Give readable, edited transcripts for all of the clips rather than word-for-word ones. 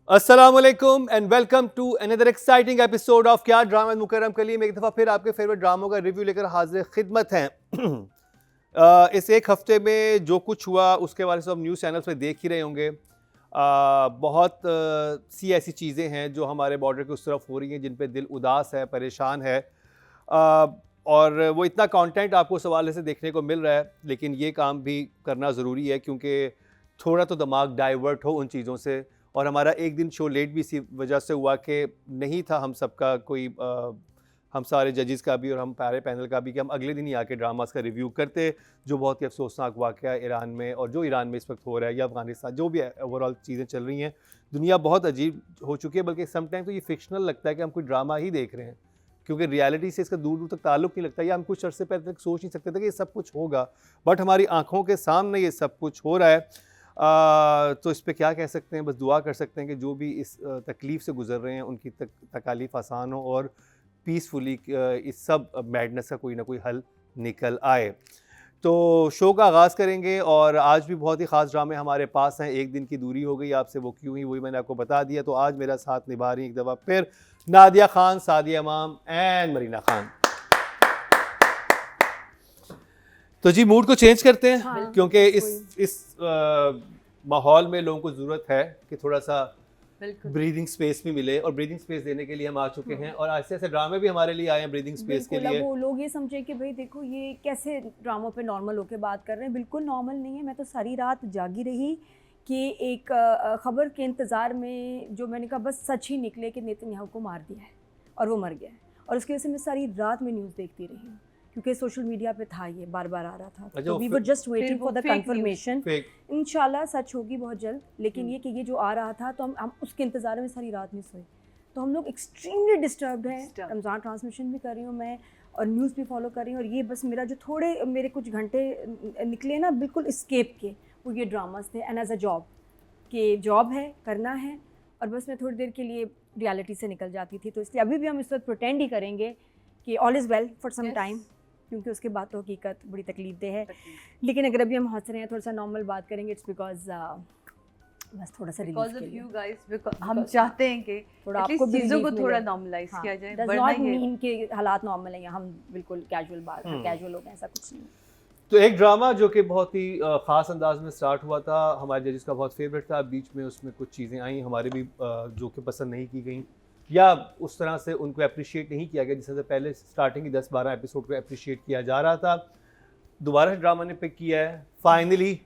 अस्सलामुअलैकुम and welcome to another exciting episode of Kya drama Mukarram Kaleem. एक दफ़ा फिर आपके फेवरेट ड्रामों का रिव्यू लेकर हाजिर खिदमत हैं। इस एक हफ्ते में जो कुछ हुआ उसके बारे में सब न्यूज़ चैनल्स में देख ही रहे होंगे। बहुत सी ऐसी चीज़ें हैं जो हमारे बॉर्डर के उस तरफ हो रही हैं जिन पे दिल उदास है, परेशान है। और वो इतना कंटेंट आपको उस हवाले से देखने को मिल रहा है, लेकिन ये काम भी करना ज़रूरी है क्योंकि थोड़ा तो दिमाग डाइवर्ट हो उन चीज़ों से। और हमारा एक दिन शो लेट भी इसी वजह से हुआ कि नहीं था हम सबका कोई हम सारे जजेस का भी और हम सारे पैनल का भी कि हम अगले दिन ही आके ड्रामास का रिव्यू करते, जो बहुत ही अफसोसनाक वाक़या है ईरान में और जो ईरान में इस वक्त हो रहा है या अफ़गानिस्तान, जो भी ओवरऑल चीज़ें चल रही हैं। दुनिया बहुत अजीब हो चुकी है, बल्कि समटाइम तो ये फिक्शनल लगता है कि हम कोई ड्रामा ही देख रहे हैं, क्योंकि रियलिटी से इसका दूर दूर तक ताल्लुक़ नहीं लगता, या हम कुछ अर्से पहले तक सोच नहीं सकते थे कि ये सब कुछ होगा, बट हमारी आँखों के सामने ये सब कुछ हो रहा है। तो इस पे क्या कह सकते हैं, बस दुआ कर सकते हैं कि जो भी इस तकलीफ़ से गुज़र रहे हैं उनकी तकालीफ आसान हो और पीसफुली इस सब मैडनेस का कोई ना कोई हल निकल आए। तो शो का आगाज़ करेंगे और आज भी बहुत ही ख़ास ड्रामे हमारे पास हैं। एक दिन की दूरी हो गई आपसे, वो क्यों ही वही मैंने आपको बता दिया। तो आज मेरा साथ निभा रही एक दफ़ा फिर नादिया खान, सादिया इमाम एंड मरीना खान। तो जी मूड को चेंज करते हैं। हाँ, क्योंकि इस माहौल में लोगों को ज़रूरत है कि थोड़ा सा ब्रीदिंग स्पेस भी मिले, और ब्रीदिंग स्पेस देने के लिए हम आ चुके हैं और ऐसे ऐसे ड्रामे भी हमारे लिए आए हैं ब्रीदिंग स्पेस के लिए। वो लोग ये समझे कि भाई देखो ये कैसे ड्रामों पे नॉर्मल होके बात कर रहे हैं, बिल्कुल नॉर्मल नहीं है। मैं तो सारी रात जागी रही कि एक ख़बर के इंतज़ार में, जो मैंने कहा बस सच ही निकले कि नेतन्याहू को मार दिया है और वो मर गया है, और उसकी वजह से मैं सारी रात में न्यूज़ देखती रही हूँ क्योंकि सोशल मीडिया पे था, ये बार बार आ रहा था। तो we were just waiting for the confirmation. इंशाल्लाह सच होगी बहुत जल्द, लेकिन ये कि ये जो आ रहा था तो हम उसके इंतज़ार में सारी रात नहीं सोए। तो हम लोग एक्सट्रीमली डिस्टर्ब्ड हैं। रमज़ान ट्रांसमिशन भी कर रही हूँ मैं और न्यूज़ भी फॉलो कर रही हूँ, और ये बस मेरा जो मेरे कुछ घंटे निकले ना बिल्कुल स्केप के, वो ये ड्रामास थे। एंड एज अ जॉब कि जॉब है, करना है, और बस मैं थोड़ी देर के लिए रियलिटी से निकल जाती थी। तो इसलिए अभी भी हम इस वक्त प्रिटेंड ही करेंगे कि all is well for some time, क्योंकि उसके बाद तो हकीकत बड़ी तकलीफ दे है। लेकिन अगर अभी हम हंस रहे हैं, थोड़ा सा नॉर्मल बात करेंगे, इट्स बिकॉज बस थोड़ा सा रिलीफ के लिए। you guys, हम चाहते हैं कि थोड़ा आपको चीज़ों को थोड़ा नॉर्मलाइज किया जाए। डज नॉट मीन कि हालात नॉर्मल हैं या हम बिल्कुल कैजुअल कैजुअल हो गए, ऐसा कुछ नहीं। तो एक ड्रामा जो कि बहुत ही ख़ास अंदाज में स्टार्ट हुआ था, हमारे जजेस का बहुत फेवरेट था, बीच में उसमें कुछ चीज़ें आई हमारे भी जो कि पसंद नहीं की गई या उस तरह से उनको अप्रिशिएट नहीं किया गया, जिससे पहले स्टार्टिंग की 10-12 एपिसोड को अप्रिशिएट किया जा रहा था। दोबारा ड्रामा ने पिक किया है। फाइनली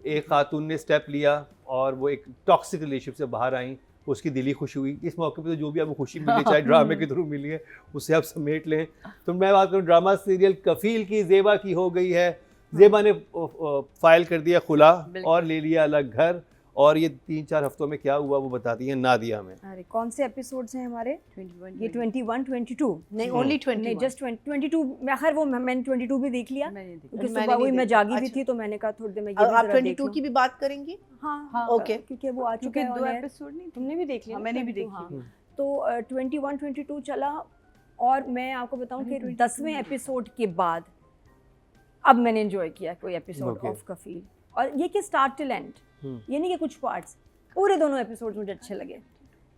एक खातून ने स्टेप लिया और वो एक टॉक्सिक रिलेशनशिप से बाहर आई, उसकी दिली खुशी हुई। इस मौके पे तो जो भी आपको खुशी मिली, चाहे ड्रामे के थ्रू मिली है, उससे आप समेट लें। तो मैं बात करूँ ड्रामा सीरियल कफ़ील की, ज़ेबा की हो गई है। ज़ेबा ने फाइल कर दिया खुला और ले लिया अलग घर, और ये 3-4 हफ्तों में क्या हुआ वो बताती हैं नादिया में। अरे कौन से एपिसोड्स हैं हमारे? 21, ये 21, 22 नहीं, ओनली 21 नहीं, जस्ट 22। मैं खैर वो मैंने 22 भी देख लिया क्योंकि सुबह वही मैं जागी भी थी, तो मैंने कहा थोड़ी देर में ये आप 22 की भी बात करेंगे। हाँ ओके, क्योंकि वो आ चुके हैं 2 एपिसोड। नहीं, तुमने भी देख लिया? मैंने भी देखी। तो 21, 22 चला, और मैं आपको बताऊं कि 10वें एपिसोड के बाद अब मैंने एंजॉय किया कोई एपिसोड ऑफ कफील। और ये कि स्टार्ट टिल एंड, ये नहीं कि कुछ पार्ट्स, पूरे दोनों एपिसोड मुझे अच्छे लगे।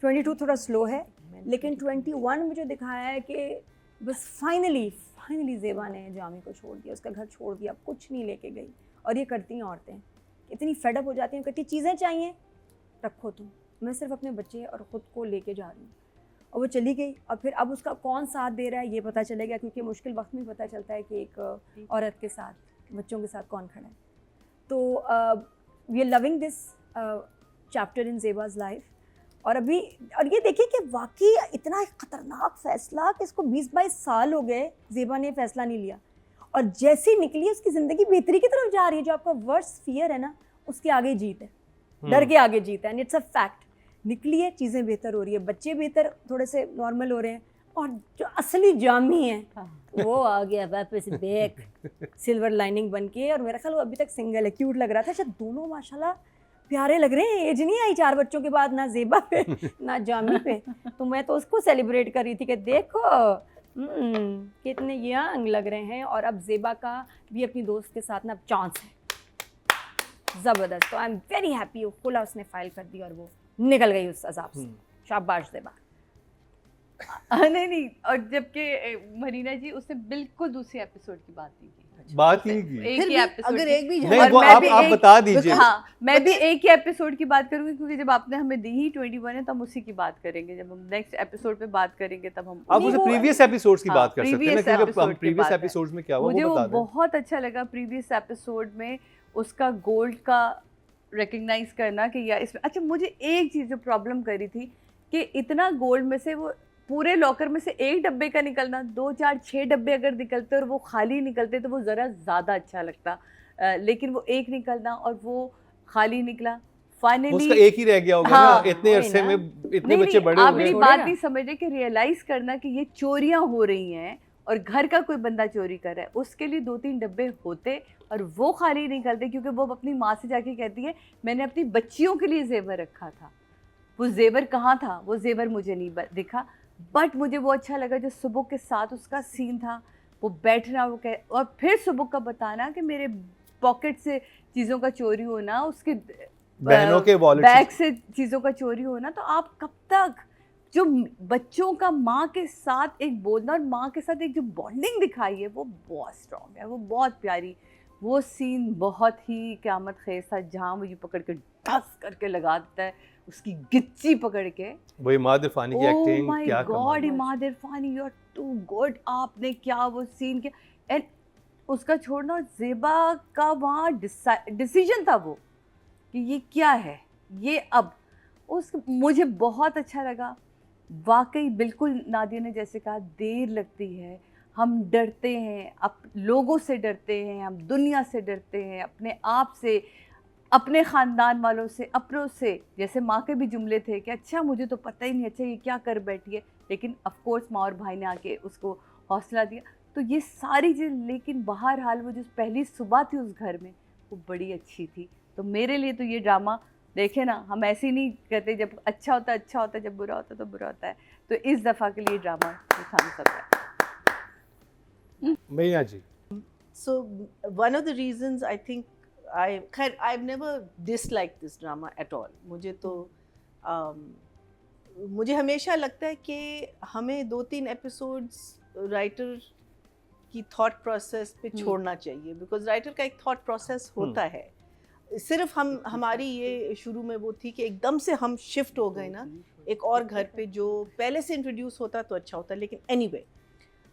22 थोड़ा स्लो है, लेकिन 21 में जो दिखाया है कि बस फाइनली ज़ेबा ने जामी को छोड़ दिया, उसका घर छोड़ दिया, कुछ नहीं लेके गई। और ये करती हैं औरतें, इतनी फेडअप हो जाती हैं, कहती चीज़ें चाहिए रखो तुम, मैं सिर्फ अपने बच्चे और ख़ुद को लेके जा रही हूँ। और वो चली गई, और फिर अब उसका कौन साथ दे रहा है ये पता चलेगा, क्योंकि मुश्किल वक्त में पता चलता है कि एक औरत के साथ, बच्चों के साथ कौन खड़ा है। तो we are loving this chapter in Zeba's life. और अभी और ये देखिए कि वाकई इतना ख़तरनाक फ़ैसला कि इसको 20-22 साल हो गए, ज़ेबा ने फ़ैसला नहीं लिया, और जैसी निकली उसकी ज़िंदगी बेहतरी की तरफ जा रही है। जो आपका वर्स्ट फियर है ना, उसके आगे जीत है, डर के आगे जीत है, एंड इट्स अ फैक्ट। निकली है, चीज़ें बेहतर हो रही है, बच्चे बेहतर थोड़े से नॉर्मल हो रहे हैं, और जो असली जामी है वो आ गया वापस बैक सिल्वर लाइनिंग बन के। और मेरा ख्याल वो अभी तक सिंगल है, क्यूट लग रहा था। अच्छा, दोनों माशाल्लाह प्यारे लग रहे हैं, एज नहीं आई 4 बच्चों के बाद, ना ज़ेबा पे ना जामी पे। तो मैं तो उसको सेलिब्रेट कर रही थी कि देखो कितने यंग लग रहे हैं। और अब ज़ेबा का भी अपनी दोस्त के साथ ना चांस है ज़बरदस्त। तो आई एम वेरी हैप्पी। खुला उसने फाइल कर दी और वो निकल गई उस अजाब से। शाबाश ज़ेबा। नहीं और जबकि मरीना जी उसने बिल्कुल दूसरे एपिसोड की बात नहीं की। बात ही नहीं की। एक फिर ही भी एपिसोड अगर एक भी नहीं और वो मैं आप भी आप एक- बता दीजिए। हाँ मैं भी एक ही एपिसोड की बात करूंगी क्योंकि जब आपने हमें दी ही 21 है तो हम उसी की बात करेंगे। जब हम नेक्स्ट एपिसोड पे बात करेंगे तब हम आप नहीं, उसे वो- प्रीवियस एपिसोड्स की हाँ, बात कर सकते हैं ना, previous क्योंकि episode हम की प्रीवियस बात है। एपिसोड्स में क्या हुआ मुझे वो वो बता दें। बहुत अच्छा लगा प्रीवियस एपिसोड में उसका गोल्ड का रिकग्नाइज करना कि या इसमें अच्छा मुझे एक चीज़ जो प्रॉब्लम करी थी कि इतना गोल्ड में से वो पूरे लॉकर में से एक डब्बे का निकलना 2 4 6 डब्बे अगर निकलते और वो खाली निकलते तो वो ज़रा ज़्यादा अच्छा लगता। लेकिन वो एक निकलना और वो खाली निकला फाइनली उसका एक ही रह गया होगा हाँ, ना, इतने वही अरसे ना। में इतने नहीं बच्चे बड़े आप हो मेरी गए। बात छोड़ेगा। नहीं समझ रहे कि रियलाइज करना कि ये चोरियां हो रही हैं और घर का कोई बंदा चोरी कर रहा है उसके लिए 2-3 डब्बे होते और वो खाली नहीं करते क्योंकि वो अपनी माँ से जाके कहती है मैंने अपनी बच्चियों के लिए जेवर रखा था। वो जेवर कहाँ था वो जेवर मुझे नहीं दिखा बट मुझे वो अच्छा लगा जो सुबह के साथ उसका सीन था वो बैठना वो कह और फिर सुबह का बताना कि मेरे पॉकेट से चीज़ों का चोरी होना उसके बहनों के वॉलेट बैग से चीज़ों का चोरी होना तो आप कब तक जो बच्चों का माँ के साथ एक बोलना और माँ के साथ एक जो बॉन्डिंग दिखाई है वो बहुत स्ट्रॉन्ग है वो बहुत प्यारी वो सीन बहुत ही क़यामत खेज था जहाँ मुझे पकड़ के ढस करके लगा देता है उसकी गिच्ची पकड़ के वो इमाद इरफानी की एक्टिंग क्या गॉड कमाल है। Imad इरफानी you are to good आपने क्या वो सीन किया एंड उसका छोड़ना और ज़ेबा का वहाँ डिसीजन था वो कि ये क्या है ये अब उस मुझे बहुत अच्छा लगा वाकई बिल्कुल नादिया ने जैसे कहा देर लगती है हम डरते हैं लोगों से डरते हैं हम दुनिया से डरते हैं अपने आप से अपने ख़ानदान वालों से अपनों से जैसे माँ के भी जुमले थे कि अच्छा मुझे तो पता ही नहीं अच्छा ये क्या कर बैठी है लेकिन ऑफ कोर्स माँ और भाई ने आके उसको हौसला दिया तो ये सारी चीज़ लेकिन बहरहाल वो जो पहली सुबह थी उस घर में वो बड़ी अच्छी थी। तो मेरे लिए तो ये ड्रामा देखे ना हम ऐसे ही नहीं कहते जब अच्छा होता है जब बुरा होता तो बुरा होता है तो इस दफ़ा के लिए ड्रामा थम्स अप है। मैया जी So one of the reasons I think I've never disliked this drama at all. मुझे तो मुझे हमेशा लगता है कि हमें 2-3 एपिसोड्स राइटर की थॉट प्रोसेस पे छोड़ना चाहिए बिकॉज राइटर का एक थॉट प्रोसेस होता है। सिर्फ हमारी ये शुरू में वो थी कि एकदम से हम शिफ्ट हो गए ना एक और घर पे जो पहले से इंट्रोड्यूस होता तो अच्छा होता लेकिन एनीवे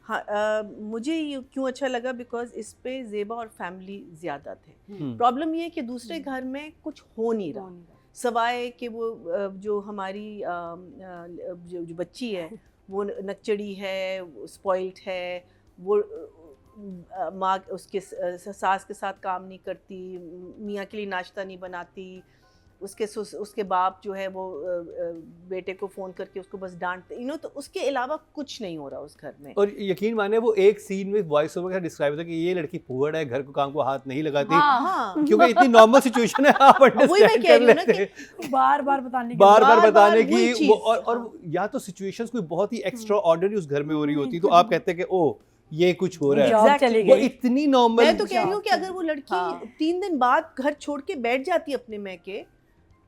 हाँ मुझे ये क्यों अच्छा लगा बिकॉज इस पे ज़ेबा और फैमिली ज़्यादा थे। प्रॉब्लम ये है कि दूसरे घर में कुछ हो नहीं रहा सवाए कि वो जो हमारी जो बच्ची है वो नकचड़ी है स्पॉइल्ड है वो माँ उसके सास के साथ काम नहीं करती मियाँ के लिए नाश्ता नहीं बनाती उसके बाप जो है वो बेटे को फ़ोन करके उसको बस डांटते तो उसके अलावा कुछ नहीं हो रहा उस घर में। और यकीन माने वो एक सीन में वॉइस ओवर का डिस्क्राइब होता है कि ये लड़की पुअर है घर को काम को हाथ नहीं लगाती। हाँ क्योंकि इतनी नॉर्मल सिचुएशन है आप वही मैं अंडरस्टैंड कह कर रही हूँ ना लेते कि बार-बार बताने की बार-बार बार-बार बताने वही की चीज़, वो और या तो सिचुएशंस कोई बहुत ही एक्स्ट्रा ऑर्डिनरी उस घर में हो रही होती तो आप कहते कि ओ ये कुछ हो रहा है। Job Exactly. चली वो गई। इतनी नॉर्मल मैं तो कह रही हूँ कि अगर वो लड़की हाँ। 3 दिन बाद घर छोड़ के बैठ जाती अपने मैके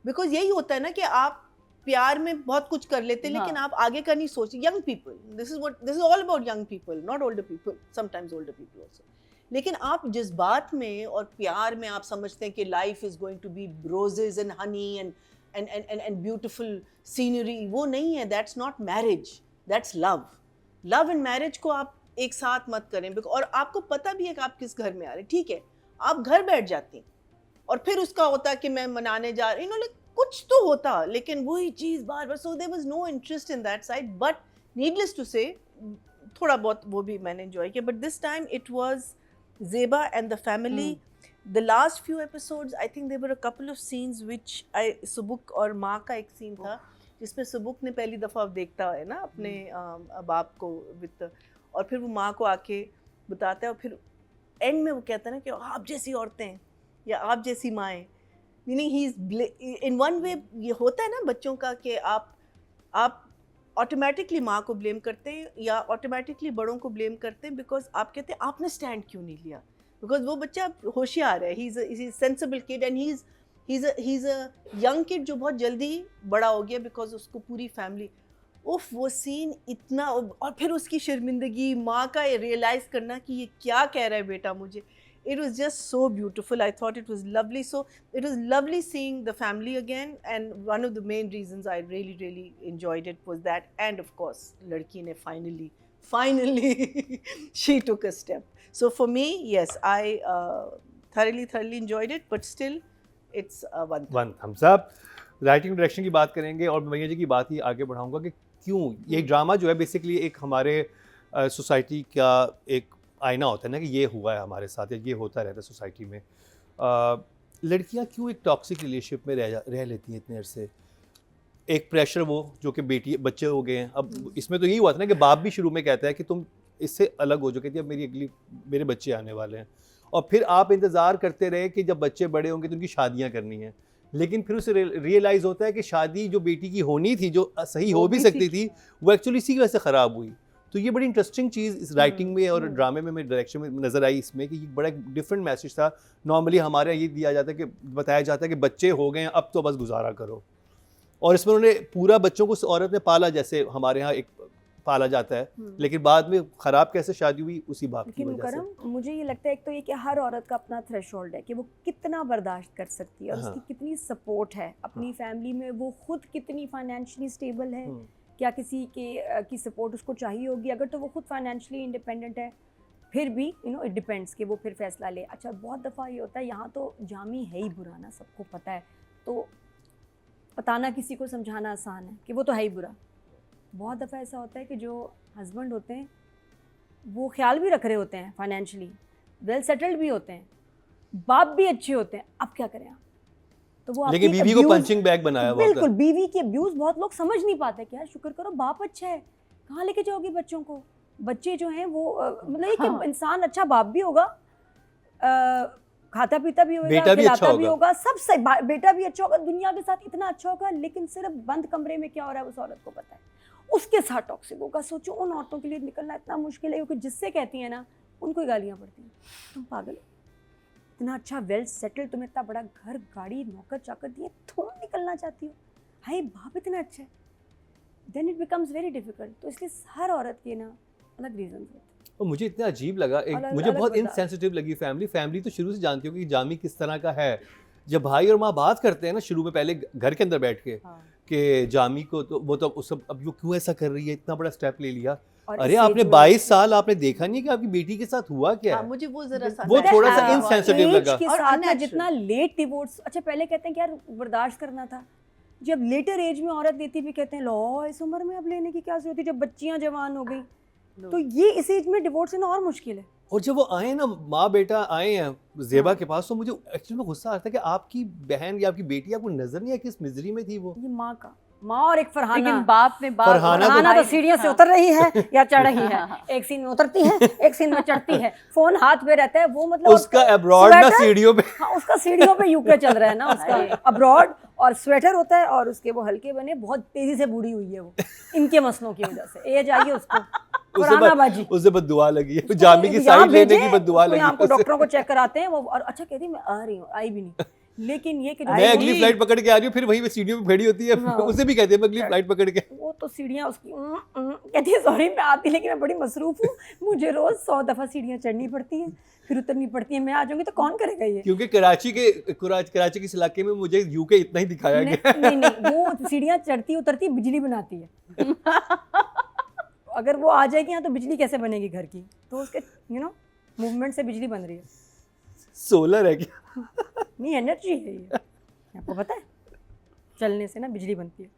बिकॉज यही होता है ना कि आप प्यार में बहुत कुछ कर लेते हैं लेकिन हाँ। आप आगे का नहीं सोचते। Young people this is all about young people not older people sometimes older people also. लेकिन आप जज्बात में और प्यार में आप समझते हैं कि life is going to be roses and honey and beautiful scenery वो नहीं है। That's not marriage that's love. Love and marriage को आप एक साथ मत करें और आपको पता भी है कि आप किस घर में आ रहे हैं। ठीक है आप घर बैठ जाती हैं और फिर उसका होता कि मैं मनाने जा रही हूँ कुछ तो होता लेकिन वही चीज़ बार बार so there was no interest in that side but needless to say थोड़ा बहुत वो भी मैंने एंजॉय किया but this time it was Zeba and the family. The last few episodes I think there were a couple of scenes which सुबुक और माँ का एक सीन था जिसमें सुबुक ने पहली दफ़ा देखता है ना अपने बाप को विद और फिर वो माँ को आके बताता है और फिर एंड में वो कहता है ना कि आप जैसी औरतें या आप जैसी माएँ मीनिंग ही इज इन वन वे ये होता है ना बच्चों का कि आप ऑटोमेटिकली माँ को ब्लेम करते हैं या ऑटोमेटिकली बड़ों को ब्लेम करते हैं बिकॉज आप कहते हैं आपने स्टैंड क्यों नहीं लिया बिकॉज वो बच्चा होशियार है he is sensible kid and he is he's a young kid जो बहुत जल्दी बड़ा हो गया because उसको पूरी फैमिली उफ वो सीन इतना, और फिर उसकी शर्मिंदगी, माँ का रियलाइज़ करना कि ये क्या कह रहा है बेटा मुझे. It was just so beautiful. I thought it was lovely. So it was lovely seeing the family again. And one of the main reasons I really, really enjoyed it was that. And of course, ladki ne finally, she took a step. So for me, yes, I thoroughly enjoyed it. But still, it's one. One thumbs up. Writing direction की बात करेंगे और मैया जी की बात ही आगे बढ़ाऊंगा कि क्यों ये ड्रामा जो है बेसिकली एक हमारे सोसाइटी का एक आईना होता है ना कि ये हुआ है हमारे साथ या ये होता रहता है सोसाइटी में. लड़कियां क्यों एक टॉक्सिक रिलेशनशिप में रह लेती हैं इतने अरसे. एक प्रेशर वो जो कि बेटी बच्चे हो गए हैं. अब इसमें तो यही हुआ था ना कि बाप भी शुरू में कहता है कि तुम इससे अलग हो जाओ, कहती है अब मेरे बच्चे आने वाले हैं. और फिर आप इंतज़ार करते रहे कि जब बच्चे बड़े होंगे तो उनकी शादियाँ करनी हैं. लेकिन फिर उसे रियलाइज़ होता है कि शादी जो बेटी की होनी थी, जो सही हो भी सकती थी, वो एक्चुअली इसी की वजह से ख़राब हुई. तो ये बड़ी इंटरेस्टिंग चीज़ इस राइटिंग में और ड्रामे में मेरे डायरेक्शन में नज़र आई इसमें कि ये बड़ा डिफरेंट मैसेज था. नॉर्मली हमारे यहाँ ये दिया जाता है कि बताया जाता है कि बच्चे हो गए हैं अब तो बस गुजारा करो, और इसमें उन्होंने पूरा बच्चों को उस औरत ने पाला जैसे हमारे यहाँ एक पाला जाता है. लेकिन बाद में ख़राब कैसे शादी हुई उसी बाप की वजह से. मुकरम, मुझे ये लगता है एक तो ये कि हर औरत का अपना थ्रेशोल्ड है कि वो कितना बर्दाश्त कर सकती है और उसकी कितनी सपोर्ट है अपनी फैमिली में, वो खुद कितनी फाइनेंशियली स्टेबल है, क्या किसी की सपोर्ट उसको चाहिए होगी. अगर तो वो खुद फाइनेंशियली इंडिपेंडेंट है फिर भी इट डिपेंड्स कि वो फिर फैसला ले. अच्छा, बहुत दफ़ा ये होता है यहाँ तो जामी है ही बुरा ना, सबको पता है, तो बताना किसी को समझाना आसान है कि वो तो है ही बुरा. बहुत दफ़ा ऐसा होता है कि जो हस्बैंड होते हैं वो ख्याल भी रख रहे होते हैं, फाइनेंशियली वेल सेटल्ड भी होते हैं, बाप भी अच्छे होते हैं, अब क्या करें आप. तो वो लेकिन बीवी को पंचिंग बैग बनाया हुआ बिल्कुल, बीवी की अब्यूज़ बहुत लोग समझ नहीं पाते कि यार शुक्र करो बाप अच्छा है, कहाँ लेके जाओगी बच्चों को. बच्चे जो हैं वो मतलब एक इंसान अच्छा बाप भी होगा, खाता पीता भी होगा, बेटा भी अच्छा होगा, सब सही, बेटा भी अच्छा होगा, दुनिया के साथ इतना अच्छा होगा. लेकिन सिर्फ बंद कमरे में क्या हो रहा है उस औरत को पता है, उसके साथ टॉक्सिक होगा. सोचो उन औरतों के लिए निकलना इतना मुश्किल है क्योंकि जिससे कहती हैं ना उनको ही गालियाँ पड़ती हैं. तुम पागल हो, इतना अच्छा वेल सेटल, तुम्हें इतना बड़ा घर गाड़ी नौकर चाकर दिए, तुम निकलना चाहती हो. हाय बाप इतना अच्छा है, then it becomes very difficult. तो इसलिए हर औरत के ना अलग रीजन होते हैं. और मुझे इतना अजीब लगा, मुझे बहुत इनसेंसिटिव लगी फैमिली तो शुरू से जानती हो कि जामी किस तरह का है. जब भाई और माँ बात करते हैं ना शुरू में पहले घर के अंदर बैठ के कि जामी को तो वो तो उस अब वो क्यों ऐसा कर रही है, इतना बड़ा स्टेप ले लिया. अरे आपने 22 साल आपने देखा नहीं कि आपकी बेटी के साथ हुआ क्या है. मुझे वो जरा वो थोड़ा सा इनसेंसिटिव लगा. के साथ ना जितना लेट डिवोर्स, अच्छा पहले कहते हैं कि यार बर्दाश्त करना था, जब लेटर एज में औरत देती भी कहते हैं लो इस उम्र में अब लेने की क्या जरूरत है, जब बच्चियां जवान हो गई. तो ये इस एज में डिवोर्स लेना और मुश्किल है. और जब वो आए ना माँ बेटा आए हैं ज़ेबा के पास, तो मुझे एक्चुअली में गुस्सा आता है कि आपकी बहन या आपकी बेटी आपको नजर नहीं आया किस मिजरी में थी वो. ये माँ और एक फरहाना. लेकिन बाप ने फरहाना तो सीढ़ियों से उतर रही है या चढ़ रही है, एक सीन में उतरती है एक सीन में चढ़ती है, फोन हाथ में रहता है, वो मतलब उसका अब्रॉड ना सीढ़ियों पे. हाँ, उसका सीढ़ियों पे यूके चल रहा है ना उसका अब्रॉड, और स्वेटर होता है और उसके वो हल्के बने, बहुत तेजी से बूढ़ी हुई है वो इनके मसलों की वजह से. एज आई है उसको, उसे बददुआ लगी है, जामी की साइड लेने की बददुआ लगी. आपको डॉक्टरों को चेक कराते हैं वो, और अच्छा कहती मैं आ रही हूँ, आई भी नहीं. लेकिन ये कि मैं अगली फ्लाइट पकड़ के आ रही हूँ, फिर वही वो सीढ़ियों पे खड़ी होती है. उसे भी कहते हैं मैं अगली फ्लाइट पकड़ के. वो तो सीढ़ियाँ उसकी कहती है सॉरी मैं आती, लेकिन मैं बड़ी मसरूफ हूँ, मुझे रोज 100 दफा सीढ़ियाँ चढ़नी पड़ती हैं फिर उतरनी पड़ती है, मैं आ जाऊंगी तो कौन करेगा ये. क्योंकि कराची के इस इलाके में मुझे यूके इतना ही दिखाया गया. नहीं वो सीढ़ियाँ चढ़ती उतरती बिजली बनाती है. अगर वो आ जाएगी यहाँ तो बिजली कैसे बनेगी घर की, तो उसके मूवमेंट से बिजली बन रही है. सोलर है क्या? नहीं एनर्जी है ये, आपको पता है चलने से ना बिजली बनती है.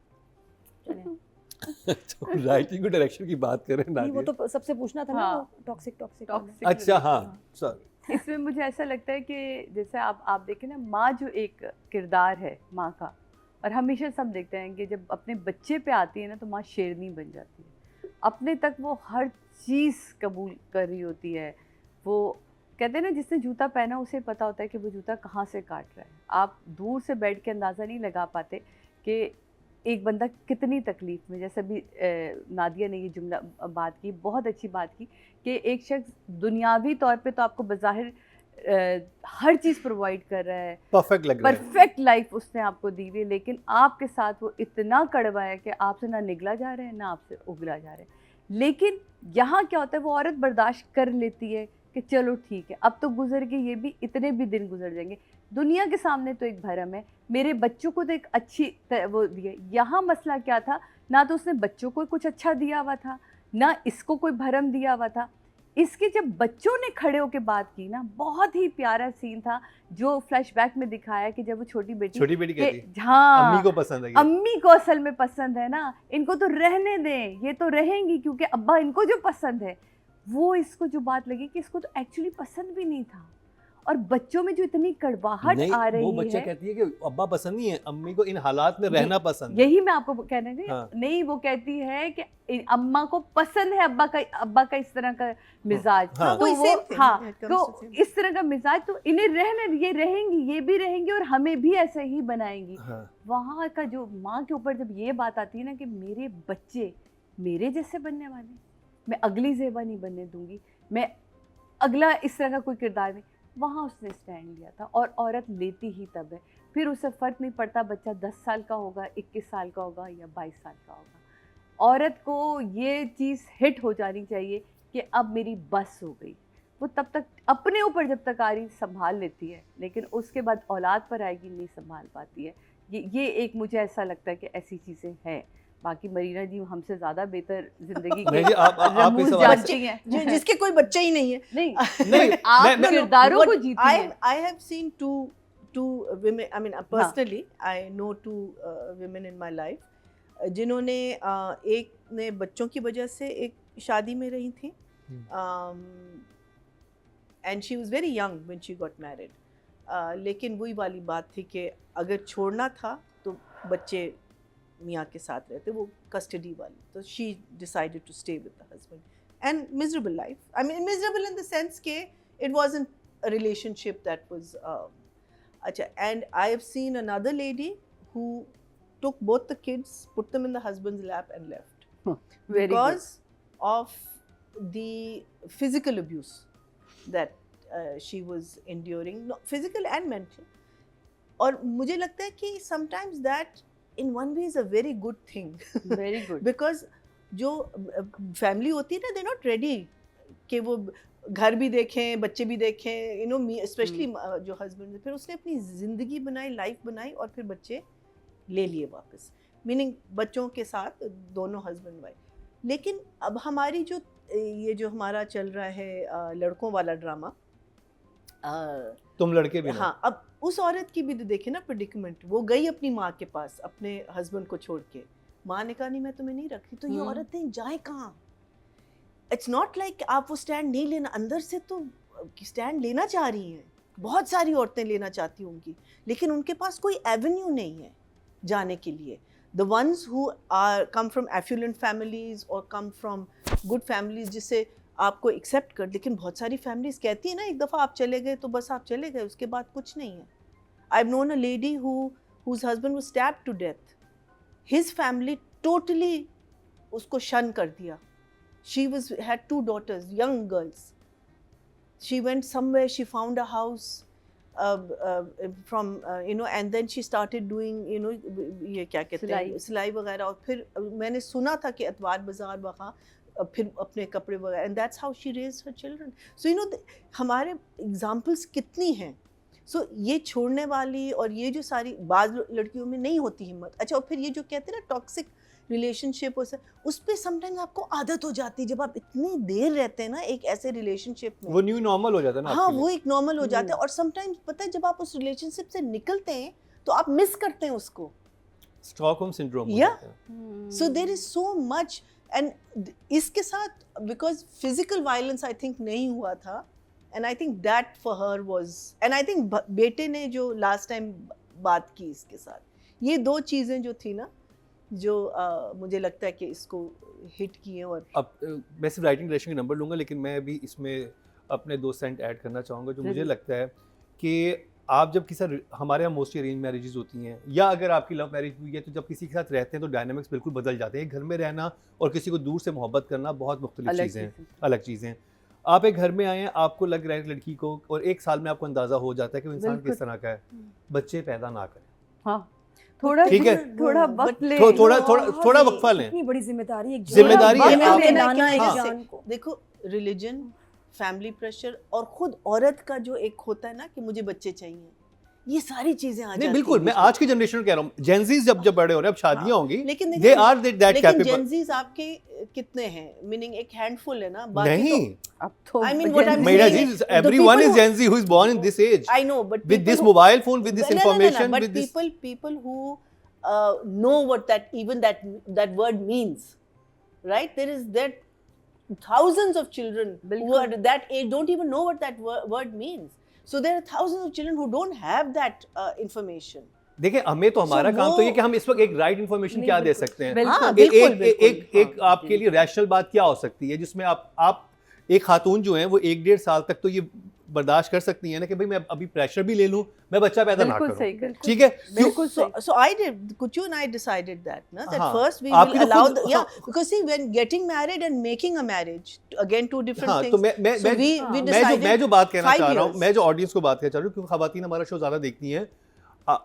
तो राइटिंग और डायरेक्शन की बात करें ना, वो तो सबसे पूछना था ना. टॉक्सिक अच्छा हाँ सॉरी. इसमें मुझे ऐसा लगता है कि जैसे आप देखें ना, माँ जो एक किरदार है माँ का, और हमेशा सब देखते हैं कि जब अपने बच्चे पे आती है ना तो माँ शेरनी बन जाती है. अपने तक वो हर चीज़ कबूल कर रही होती है. वो कहते हैं ना जिसने जूता पहना उसे पता होता है कि वो जूता कहाँ से काट रहा है. आप दूर से बैठ के अंदाज़ा नहीं लगा पाते कि एक बंदा कितनी तकलीफ़ में, जैसे अभी नादिया ने ये जुमला बात की, बहुत अच्छी बात की कि एक शख्स दुनियावी तौर पे तो आपको बज़ाहिर हर चीज़ प्रोवाइड कर रहा है, परफेक्ट लग रहा है। परफेक्ट लाइफ उसने आपको दी हुई है, लेकिन आपके साथ वो इतना कड़वा है कि आपसे ना निगला जा रहा है ना आपसे उगला जा रहा है। लेकिन यहाँ क्या होता है, वो औरत बर्दाश्त कर लेती है कि चलो ठीक है, अब तो गुजर गए, ये भी इतने भी दिन गुजर जाएंगे, दुनिया के सामने तो एक भरम है, मेरे बच्चों को तो एक अच्छी वो दिया। यहाँ मसला क्या था, ना तो उसने बच्चों को कुछ अच्छा दिया हुआ था, ना इसको कोई भरम दिया हुआ था। इसके जब बच्चों ने खड़े होकर बात की ना, बहुत ही प्यारा सीन था जो फ्लैशबैक में दिखाया कि जब वो छोटी बेटी कहती है, हाँ अम्मी को पसंद है ये। अम्मी को असल में पसंद है ना, इनको तो रहने दें, ये तो रहेंगी क्योंकि अब्बा इनको जो पसंद है। वो इसको जो बात लगी कि इसको तो एक्चुअली पसंद भी नहीं था, और बच्चों में जो इतनी कड़वाहट नहीं, आ रही वो बच्चा है, कहती है कि अब्बा पसंद नहीं है, अम्मी को इन हालात में रहना पसंद है। यही मैं आपको कहने दी। हाँ। नहीं, वो कहती है कि अम्मा को पसंद है अब्बा का इस तरह का मिजाज। हाँ। तो वही वो same thing, हाँ, it comes तो to same. इस तरह का मिजाज, तो इन्हें रहने, ये रहेंगी, ये भी रहेंगी और हमें भी ऐसे ही बनाएंगी। हाँ। वहाँ का जो माँ के ऊपर जब ये बात आती है ना कि मेरे बच्चे मेरे जैसे बनने वाले, मैं अगली ज़ेबा नहीं बनने दूंगी, मैं अगला इस तरह का कोई किरदार नहीं, वहाँ उसने स्टैंड लिया था। और औरत लेती ही तब है, फिर उसे फ़र्क नहीं पड़ता बच्चा 10 साल का होगा, 21 साल का होगा या 22 साल का होगा। औरत को ये चीज़ हिट हो जानी चाहिए कि अब मेरी बस हो गई। वो तब तक अपने ऊपर जब तक आ रही संभाल लेती है, लेकिन उसके बाद औलाद पर आएगी नहीं संभाल पाती है। ये एक मुझे ऐसा लगता है कि ऐसी चीज़ें हैं। बाकी मरीना जी हमसे ज़्यादा बेहतर ज़िंदगी के नहीं जी, आप इस रमूज़ हवाले जानती हैं। जिसके कोई बच्चा ही नहीं है। नहीं नहीं, आप मैं- किरदारों What को जीती हैं। I have seen two women. I mean, personally, I know two women in my life, जिन्होंने एक ने बच्चों की वजह से एक शादी में रही थी, and she was very young when she got married. लेकिन वही वाली बात थी कि अगर छोड़ना था तो बच्चे मियाँ के साथ रहते, वो कस्टडी वाली, तो she decided to stay with the husband, and miserable life. I mean, miserable in the sense के it wasn't a relationship that was अच्छा. And I have seen another lady who took both the kids, put them in the husband's lap and left Very because of the physical abuse that she was enduring, no, physical and mental. और मुझे लगता है कि sometimes that in one way is a very good thing. Very good. Because जो family होती है ना, they're not ready कि वो घर भी देखें, बच्चे भी देखें, you know, especially जो हस्बैंड, फिर उसने अपनी ज़िंदगी बनाई, लाइफ बनाई, और फिर बच्चे ले लिए वापस, मीनिंग बच्चों के साथ दोनों हस्बैंड वाइफ. लेकिन अब हमारी जो ये जो हमारा चल रहा है लड़कों वाला ड्रामा, तुम लड़के भी ना। हाँ, अब उस औरत की भी तो देखे ना प्रेडिकमेंट. वो गई अपनी माँ के पास अपने हस्बैंड को छोड़ के, माँ ने कहा नहीं मैं तुम्हें नहीं रखती, तो ये औरतें जाए कहाँ? इट्स नॉट लाइक आप वो स्टैंड नहीं लेना, अंदर से तो स्टैंड लेना चाह रही हैं, बहुत सारी औरतें लेना चाहती होंगी, लेकिन उनके पास कोई एवेन्यू नहीं है जाने के लिए. The ones who are come from affluent families और कम फ्रॉम गुड फैमिलीज जिससे आपको एक्सेप्ट कर, लेकिन बहुत सारी फैमिलीज कहती है ना, एक दफ़ा आप चले गए तो बस आप चले गए, उसके बाद कुछ नहीं है. I have known a lady whose husband was stabbed to death. His family totally उसको शन कर दिया. She had 2 daughters, young girls. She went somewhere, she found a house from you know, and then she started doing, you know, ये क्या कहते हैं, सिलाई वगैरह. और फिर मैंने सुना था कि अतवार बाज़ार वहाँ फिर अपने कपड़े वगैरह, and that's how she raised her children. So you know, हमारे एग्जाम्पल्स कितनी हैं. सो ये छोड़ने वाली और ये जो सारी, बाज़ लड़कियों में नहीं होती हिम्मत. अच्छा, और फिर ये जो कहते हैं ना टॉक्सिक रिलेशनशिप, उस पर समटाइम्स आपको आदत हो जाती है जब आप इतनी देर रहते हैं ना एक ऐसे रिलेशनशिप में. वो न्यू नॉर्मल हो जाता है ना. हाँ, वो एक नॉर्मल हो जाता है. और समटाइम्स पता है जब आप उस रिलेशनशिप से निकलते हैं तो आप मिस करते हैं उसको. Stockholm syndrome. Yeah. So there is so much. And इसके साथ because physical violence I think नहीं हुआ था, and I think that for her was, and I think बेटे ने जो last time बात की इसके साथ, ये 2 चीज़ें जो थी ना, जो मुझे लगता है कि इसको हिट किए. और अब मैं सिर्फ राइटिंग डायरेक्शन का नंबर लूँगा, लेकिन मैं भी इसमें अपने 2 सेंट ऐड करना चाहूँगा. जो मुझे लगता है कि आप जब किसी, हमारे यहाँ मोस्टली अरेंज मैरिजेस होती हैं, या अगर आपकी लव मैरिज हुई है, तो जब किसी के साथ रहते हैं तो डायनामिक्स बिल्कुल बदल जाते हैं. घर में रहना और किसी को दूर से मोहब्बत करना बहुत मुख्तलिफ चीज़ें हैं, अलग चीज़ें हैं. आप एक घर में आए हैं, आपको लग रहा है लड़की को, और एक साल में आपको अंदाजा हो जाता है कि वो इंसान बिल्कुल। किस तरह का है, बच्चे पैदा ना करें। हाँ, थोड़ा ठीक है। थोड़ा But वक्त ले। थोड़ा वक्फा लें। इतनी बड़ी जिम्मेदारी एक जिम्मेदारी जान है, में आप- लेके लाना एक हाँ। जान को। देखो रिलीजन, फैमिली प्रेशर और खुद औरत का जो एक होता है ना कि मुझे बच्चे चाहिए, ये सारी चीजें आ जाती नहीं हैं बिल्कुल, मैं बीच में। आज की जनरेशन कह रहा हूँ, जेंजीज जब बड़े हो रहे हैं, अब शादियां होंगी, लेकिन दे आर दैट लेकिन कैपेबल। जेंजीज आपके कितने हैं? मीनिंग एक हैंडफुल है ना, बाकी नहीं, अब तो I mean, what I'm Maida saying ji, is, the everyone people is who- Gen Z who is born in this age. I know, but With people this who- mobile phone, with this No, information, but with this. people who know what that word means, right? There is that thousands of children who बिल्कुल। are that age don't even know what that word means. So there are thousands of children who don't have that information. देखिए, हमें तो हमारा So काम तो वो- ये कि हम इस वक्त एक राइट इन्फॉर्मेशन नहीं, क्या दे बिल्कुल, सकते हैं। बिल्कुल। हाँ, एक बिल्कुल, एक बिल्कुल। एक एक हाँ, आपके लिए रैशनल बात क्या हो सकती है जिसमें आप एक खातून जो है वो 1-1.5 साल तक तो ये बर्दाश्त कर सकती है ना कि भाई मैं अभी प्रेशर भी ले लूं, मैं बच्चा पैदा ना बिल्कुल करूं। सही, बिल्कुल। ठीक है, बिल्कुल So, सही। so I did. Kuchu and I decided that. Na, that हाँ, first we आपकी will तो allow खुद- the, yeah, हाँ। because see when getting married and making a marriage, again two different हाँ, things. तो मैं so we मैं decided जो बात कहना 5 चाह रहा हूँ, years. मैं जो ऑडियंस को बात कहना चाह रहा हूँ, क्योंकि खवातीन हमारा शो ज़्यादा देखती हैं,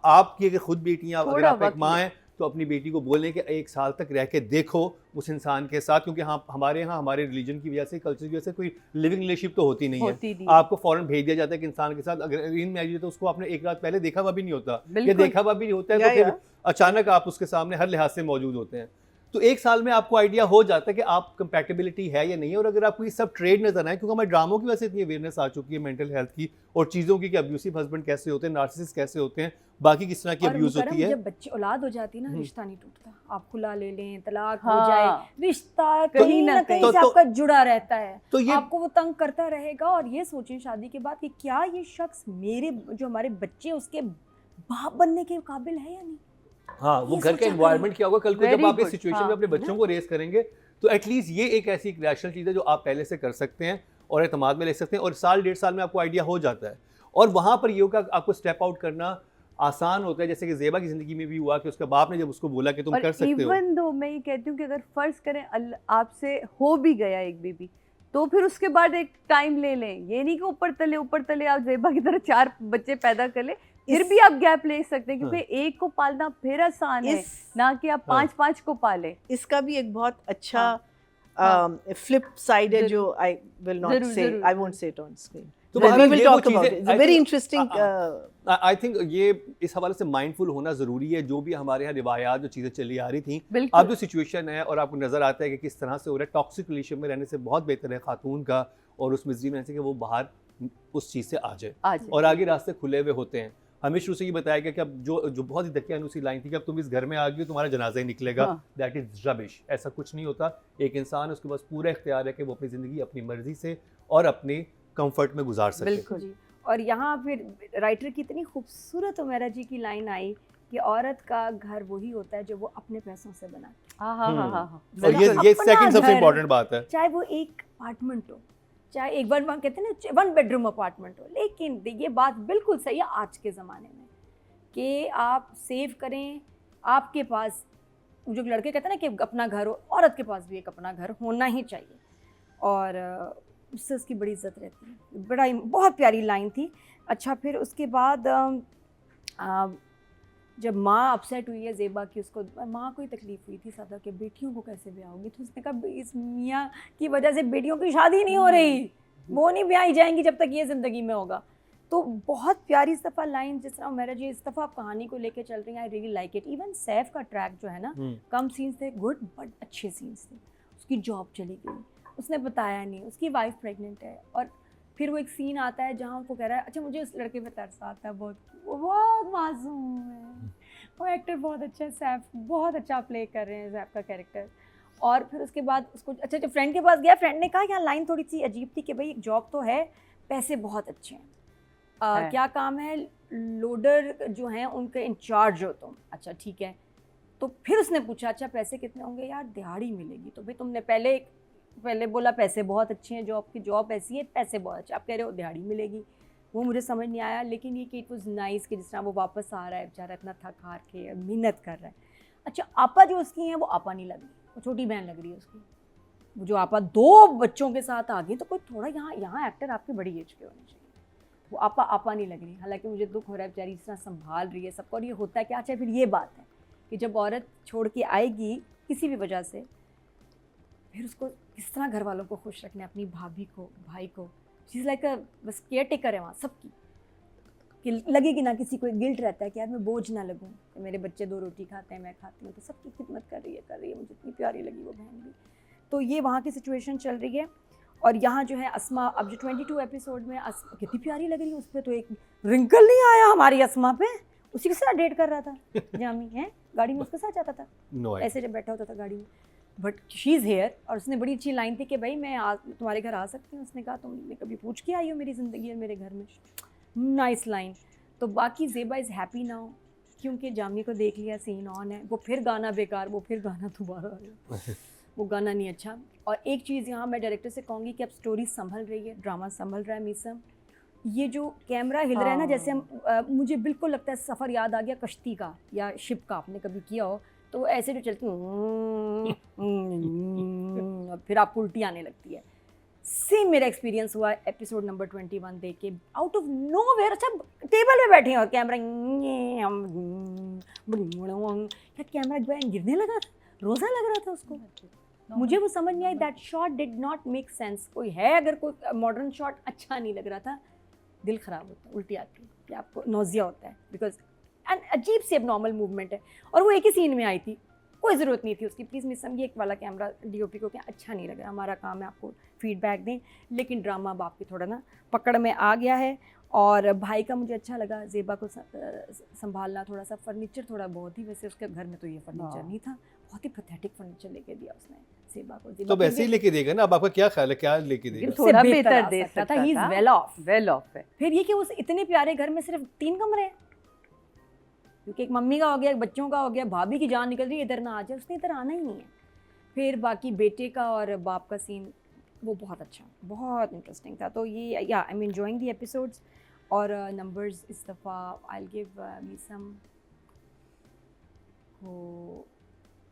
आपकी अगर खुद बेटियाँ, अगर थोड़ा आप एक वक्त माँ लें। हैं तो अपनी बेटी को बोलें कि 1 साल तक रह के देखो उस इंसान के साथ, क्योंकि हाँ हमारे यहाँ हमारे रिलीजन की वजह से, कल्चर की वजह से कोई लिविंग रिलेशनशिप तो होती नहीं होती है। नहीं। आपको फौरन भेज दिया जाता है कि इंसान के साथ अगर इन मैरिज है तो उसको आपने एक रात पहले देखा हुआ भी नहीं होता, या बिल्कुल। देखा हुआ भी नहीं होता है, तो Yeah, फिर yeah. अचानक आप उसके सामने हर लिहाज से मौजूद होते हैं। तो 1 साल में आपको आइडिया हो जाता है कि आप कंपैटिबिलिटी है या नहीं है। और अगर आपको ये सब ट्रेड नजर आए, क्योंकि हमारे ड्रामों की वजह से इतनी अवेयरनेस आ चुकी है मेंटल हेल्थ की और चीज़ों की कि अब्यूसिव हस्बैंड कैसे होते हैं, नार्सिसिस्ट कैसे होते हैं, बाकी किस तरह की और अब्यूज मुकरम, होती है। जब बच्चे औलाद हो जाती है ना, रिश्ता नहीं टूटता। आप खुला ले लें, तलाक हो हाँ। जाए, रिश्ता कहीं कहीं ना ना कहीं कहीं। से तो- आपका जुड़ा रहता है। तो ये आपको वो तंग करता रहेगा। और ये सोचें शादी के बाद कि क्या ये शख्स मेरे जो हमारे बच्चे उसके बाप बनने के काबिल है या नहीं। हाँ, वो ये घर का सोचा एनवायरनमेंट क्या होगा कल को जब Very आप इस good, सिचुएशन हाँ, में अपने है ना? बच्चों को रेस करेंगे, तो एटलीस्ट ये एक ऐसी रैशनल चीज़ है जो आप पहले से कर सकते हैं और एतमाद में ले सकते हैं, और 1-1.5 साल में आपको आइडिया हो जाता है। और वहाँ पर ये होगा आपको स्टेप आउट करना आसान होता है, जैसे कि ज़ेबा की ज़िंदगी में भी हुआ कि उसके बाप ने जब उसको बोला कि तुम और कर सकते हो। इवन दो मैं ये कहती हूँ कि अगर फर्ज करें आपसे हो भी गया एक बेबी, तो फिर उसके बाद एक टाइम ले लें। ये नहीं कि ऊपर तले आप ज़ेबा की तरह 4 बच्चे पैदा कर ले, फिर भी आप गैप ले सकते हैं, क्योंकि एक को पालना फिर आसान है, ना कि आप 5-5 को पालें। इसका भी एक बहुत अच्छा हाँ। फ्लिप साइड है जो जरूर। I will not जरूर, say, जरूर, I won't say it on screen. तो But we बहरहाल will ये वो talk about चीज़ें- it. It's a I very think- interesting. I think ये इस हवाले से माइंडफुल होना ज़रूरी है। जो भी हमारे यहाँ रिवायात जो चीज़ें चली आ रही थी, बिल्कुल। अब जो सिचुएशन है और आपको नज़र आता है कि किस तरह से हो रहा है, टॉक्सिक रिलेशन में रहने से बहुत बेहतर है खातून का और उस मिजरी में रहने से कि वो बाहर उस चीज़ से आ जाए आज और आगे रास्ते खुले हुए होते हैं। हमें शुरू से ये बताया गया कि अब जो बहुत ही दकियानुसी लाइन थी कि अब तुम इस घर में आ गई हो, तुम्हारा जनाजा ही निकलेगा, हाँ। That is rubbish. ऐसा कुछ नहीं होता। एक इंसान है, उसके पास पूरा इख्तियार है कि वो अपनी ज़िंदगी अपनी मर्जी से और अपने कंफर्ट में गुजार सके। बिल्कुल। जी। और यहाँ फिर राइटर की इतनी खूबसूरत उमेरा जी की लाइन आई कि औरत का घर वही होता है जो वो अपने पैसों से बनाती है। हाँ हाँ हाँ हाँ। और ये अपना सेकंड सबसे घर। इम्पोर्टेंट बात है। चाहे वो एक अपार्टमेंट हो, चाहे एक बार कहते हैं ना 1 बेडरूम अपार्टमेंट हो, लेकिन ये बात बिल्कुल सही है आज के ज़माने में कि आप सेव करें। आपके पास जो लड़के कहते हैं ना कि अपना घर हो, औरत के पास भी एक अपना घर होना ही चाहिए और उससे उसकी बड़ी इज्जत रहती है। बहुत प्यारी लाइन थी। अच्छा, फिर उसके बाद जब माँ अपसेट हुई है ज़ेबा की, उसको माँ को ही तकलीफ़ हुई थी सादा कि बेटियों को कैसे ब्याह होगी, तो उसने कहा इस मियाँ की वजह से बेटियों की शादी नहीं हो रही, वो नहीं ब्याही जाएंगी जब तक ये ज़िंदगी में होगा। तो बहुत प्यारी इस दफ़ा लाइन, जिस तरह मेरा जी इस दफ़ा आप कहानी को लेके चल रही हैं, I really like it. Even Saif का ट्रैक जो है ना, कम सीन्स थे, गुड बट अच्छे सीन्स थे। उसकी जॉब चली गई, उसने बताया नहीं, उसकी वाइफ प्रेग्नेंट है, और फिर वो एक सीन आता है जहाँ वो कह रहा है अच्छा मुझे उस लड़के पे तरस आता है बहुत, वो बहुत मासूम है, वो एक्टर बहुत अच्छा है, सैफ बहुत अच्छा प्ले कर रहे हैं सैफ का कैरेक्टर। और फिर उसके बाद उसको अच्छा जो फ्रेंड के पास गया, फ्रेंड ने कहा यहाँ लाइन थोड़ी सी अजीब थी कि भाई एक जॉब तो है, पैसे बहुत अच्छे हैं, क्या काम है, लोडर जो हैं उनके इंचार्ज हो तुम। अच्छा ठीक है। तो फिर उसने पूछा अच्छा पैसे कितने होंगे, यार दिहाड़ी मिलेगी। तो भाई तुमने पहले बोला पैसे बहुत अच्छे हैं, जॉब की जॉब ऐसी है, पैसे बहुत अच्छे, आप कह रहे हो दिहाड़ी मिलेगी। वो मुझे समझ नहीं आया, लेकिन ये कि इट वाज नाइस कि जिस तरह वो वापस आ रहा है बेचारा, इतना थक हार के मेहनत कर रहा है। अच्छा आपा जो उसकी हैं वो आपा नहीं लग रही, वो छोटी बहन लग रही है उसकी। जो आपा 2 बच्चों के साथ आ गई, तो कोई थोड़ा यहाँ एक्टर आपके बड़ी एज के होने चाहिए। वो आपा नहीं लग रही। हालांकि मुझे दुख हो रहा है, बेचारी इस तरह संभाल रही है सबको, और ये होता है कि अच्छा फिर ये बात है कि जब औरत छोड़ के आएगी किसी भी वजह से, फिर उसको किस तरह घर वालों को खुश रखना है, अपनी भाभी को, भाई को। चीज़ लाइक बस केयर टेकर है वहाँ सबकी, कि लगेगी ना, किसी को एक गिल्ट रहता है कि यार मैं बोझ ना लगूं, कि मेरे बच्चे 2 रोटी खाते हैं, मैं खाती हूँ, तो सबकी खिदमत कर रही है। मुझे इतनी प्यारी लगी वो बहन भी। तो ये वहाँ की सिचुएशन चल रही है। और यहाँ जो है अस्मा, अब जो 22 एपिसोड में कितनी प्यारी लग रही है। उस पर तो एक रिंकल नहीं आया हमारी अस्मा पे। उसी के साथ डेट कर रहा था जामी, है गाड़ी में उसके साथ जाता था, ऐसे जब बैठा होता था गाड़ी में। But she is here. और उसने बड़ी अच्छी लाइन थी कि भाई मैं तुम्हारे घर आ सकती हूँ। उसने कहा तुमने कभी पूछ के आई हो मेरी ज़िंदगी और मेरे घर में। Nice line. तो बाकी ज़ेबा इज़ हैप्पी नाउ, क्योंकि जामी को देख लिया, सीन ऑन है। वो फिर गाना बेकार, वो फिर गाना दोबारा आया, वो गाना नहीं अच्छा। और एक चीज़ यहाँ मैं डायरेक्टर से कहूँगी कि अब स्टोरी संभल रही है, ड्रामा संभल रहा है। मीसम, ये जो कैमरा हिल रहा है ना, जैसे हम मुझे बिल्कुल लगता है सफ़र याद आ गया कश्ती का या शिप का। आपने कभी किया हो तो ऐसे जो चलती और फिर आपको उल्टी आने लगती है। सेम मेरा एक्सपीरियंस हुआ एपिसोड नंबर 21 देख के। आउट ऑफ नोवेयर, अच्छा टेबल पे बैठे हैं और कैमरा क्या कैमरा गिरने लगा था, रोज़ा लग रहा था उसको। मुझे वो समझ नहीं आई। That shot did not make sense. कोई है, अगर कोई मॉडर्न शॉट अच्छा नहीं लग रहा था, दिल ख़राब होता है, उल्टी आती है, कि आपको नोजिया होता है, बिकॉज एंड अजीब सी एबनॉर्मल मूवमेंट है। और वो एक ही सीन में आई थी, कोई ज़रूरत नहीं थी उसकी। प्लीज़ मिस समझिए, एक वाला कैमरा डीओपी को क्या अच्छा नहीं लग रहा। हमारा काम है आपको फीडबैक दें, लेकिन ड्रामा बाप की थोड़ा ना पकड़ में आ गया है। और भाई का मुझे अच्छा लगा, ज़ेबा को संभालना, थोड़ा सा फर्नीचर थोड़ा बहुत ही, वैसे उसके घर में तो ये फर्नीचर नहीं था, बहुत ही पैथेटिक फर्नीचर लेके दिया उसने ज़ेबा को। तो वैसे ही लेके देगा ना। अब आपका क्या ख्याल है, क्या लेके देगा? थोड़ा बेहतर दे सकता था। ही इज़ वेल ऑफ है। फिर ये कि उस इतने प्यारे घर में सिर्फ 3 कमरे हैं, क्योंकि एक मम्मी का हो गया, एक बच्चों का हो गया, भाभी की जान निकल रही है, इधर ना आ जाए। उसने इधर आना ही नहीं है। फिर बाकी बेटे का और बाप का सीन वो बहुत अच्छा, बहुत इंटरेस्टिंग था। तो ये या I am enjoying the episodes. और नंबर्स इस दफ़ा आई विल गिव मीसम को,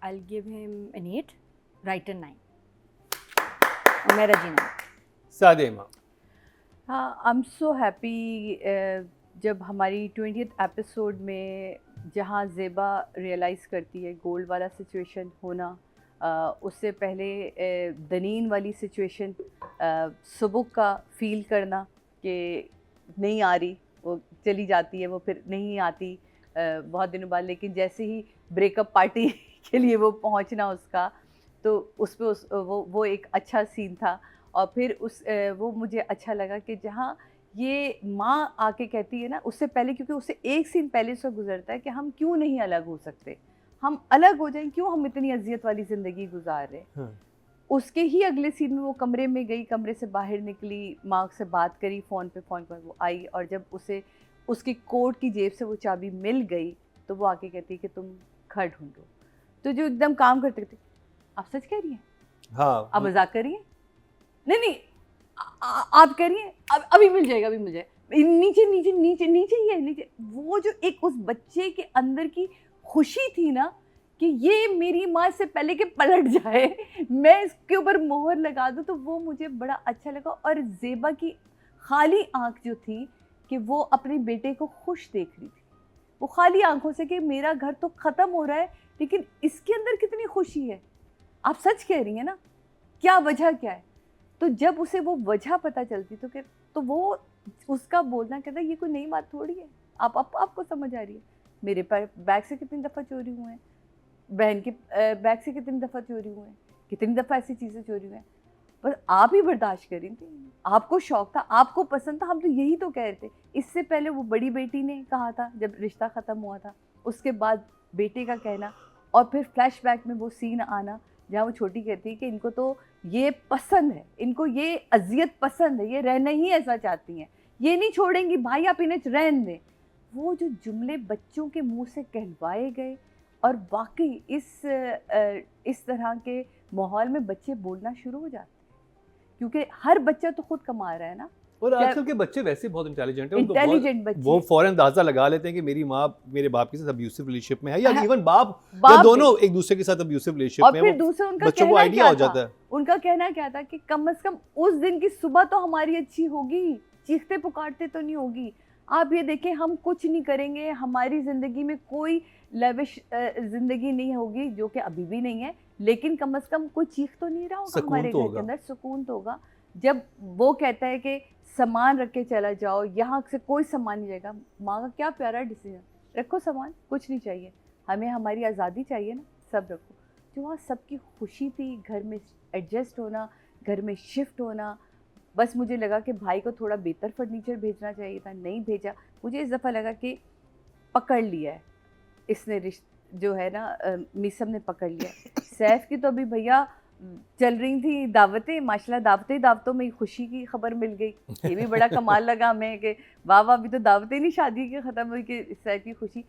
आई will give him an 8, writer 9, और मैं रजीना। सादेमा। हाँ, आई एम सो हैप्पी जब हमारी 20th एपिसोड में जहाँ ज़ेबा रियलाइज़ करती है गोल्ड वाला सिचुएशन होना, उससे पहले दनीन वाली सिचुएशन, सुबुक का फील करना कि नहीं आ रही, वो चली जाती है, वो फिर नहीं आती बहुत दिनों बाद। लेकिन जैसे ही ब्रेकअप पार्टी के लिए वो पहुंचना उसका, तो उस पर वो एक अच्छा सीन था। और फिर वो मुझे अच्छा लगा कि जहाँ ये माँ आके कहती है ना, उससे पहले, क्योंकि उससे एक सीन पहले से गुजरता है कि हम क्यों नहीं अलग हो सकते, हम अलग हो जाएं, क्यों हम इतनी अजियत वाली ज़िंदगी गुजार रहे हैं। उसके ही अगले सीन में वो कमरे में गई, कमरे से बाहर निकली, माँ से बात करी फ़ोन पे वो आई, और जब उसे उसकी कोट की जेब से वो चाबी मिल गई, तो वो आके कहती है कि तुम घर ढूंढो। तो जो एकदम काम करते थे, आप सच कह रही हैं? हाँ, आप मजाक कर रही हैं? नहीं आप कह रही हैं अभी मिल जाएगा, अभी मिल जाएगा, नीचे नीचे नीचे नीचे ही है, नीचे। वो जो एक उस बच्चे के अंदर की खुशी थी ना, कि ये मेरी माँ से पहले कि पलट जाए, मैं इसके ऊपर मोहर लगा दूँ, तो वो मुझे बड़ा अच्छा लगा। और ज़ेबा की खाली आंख जो थी कि वो अपने बेटे को खुश देख रही थी, वो खाली आंखों से कि मेरा घर तो ख़त्म हो रहा है, लेकिन इसके अंदर कितनी खुशी है। आप सच कह रही हैं ना, क्या वजह क्या है? तो जब उसे वो वजह पता चलती तो वो उसका बोलना कहता है ये कोई नई बात थोड़ी है, आपको समझ आ रही है। मेरे बैग से कितनी दफ़ा चोरी हुए हैं, बहन के बैग से कितनी दफ़ा चोरी हुए हैं, कितनी दफ़ा ऐसी चीज़ें चोरी हुए हैं, बस आप ही बर्दाश्त करी थी, आपको शौक़ था, आपको पसंद था, हम तो यही तो कह रहे थे। इससे पहले वो बड़ी बेटी ने कहा था जब रिश्ता ख़त्म हुआ था, उसके बाद बेटे का कहना, और फिर फ्लैशबैक में वो सीन आना जहाँ वो छोटी कहती है कि इनको तो ये पसंद है, इनको ये अजियत पसंद है, ये रहना ही ऐसा चाहती हैं, ये नहीं छोड़ेंगी, भाई आप इन्हें रहने दें। वो जो जुमले बच्चों के मुंह से कहलवाए गए, और वाकई इस तरह के माहौल में बच्चे बोलना शुरू हो जाते हैं, क्योंकि हर बच्चा तो खुद कमा रहा है ना। और आजकल के बच्चे वैसे बहुत इंटेलिजेंट हैं, इंटेलिजेंट बच्चे, वो फौरन अंदाजा लगा लेते हैं कि मेरी माँ मेरे बाप के साथ अब्यूसिव रिलेशनशिप में है, या इवन बाप या दोनों एक दूसरे के साथ अब्यूसिव रिलेशनशिप में, और फिर दूसरा उनका बच्चों को आइडिया हो जाता है। उनका कहना क्या था कि कम से कम उस दिन की सुबह तो हमारी अच्छी होगी, चीखते पुकारते तो नहीं होगी। आप ये देखें, हम कुछ नहीं करेंगे, हमारी ज़िंदगी में कोई लविश ज़िंदगी नहीं होगी, जो कि अभी भी नहीं है, लेकिन कम से कम कोई चीख तो नहीं रहा होगा हमारे घर के अंदर, सुकून तो होगा। जब वो कहता है कि सामान रख के चला जाओ, यहाँ से कोई सामान नहीं जाएगा, माँ का क्या प्यारा डिसीजन, रखो सामान, कुछ नहीं चाहिए, हमें हमारी आज़ादी चाहिए ना, सब रखो। जो वहाँ सबकी खुशी थी, घर में एडजस्ट होना, घर में शिफ्ट होना। बस मुझे लगा कि भाई को थोड़ा बेहतर फर्नीचर भेजना चाहिए था, नहीं भेजा। मुझे इस दफ़ा लगा कि पकड़ लिया है इसने, जो है ना मीसम ने पकड़ लिया। सैफ की तो अभी भैया चल रही थी दावतें, माशाल्लाह दावतों में खुशी की खबर मिल गई। ये भी बड़ा कमाल लगा हमें कि वाह वाह, अभी तो दावतें नहीं शादी की ख़त्म हुई कि सैफ की खुशी।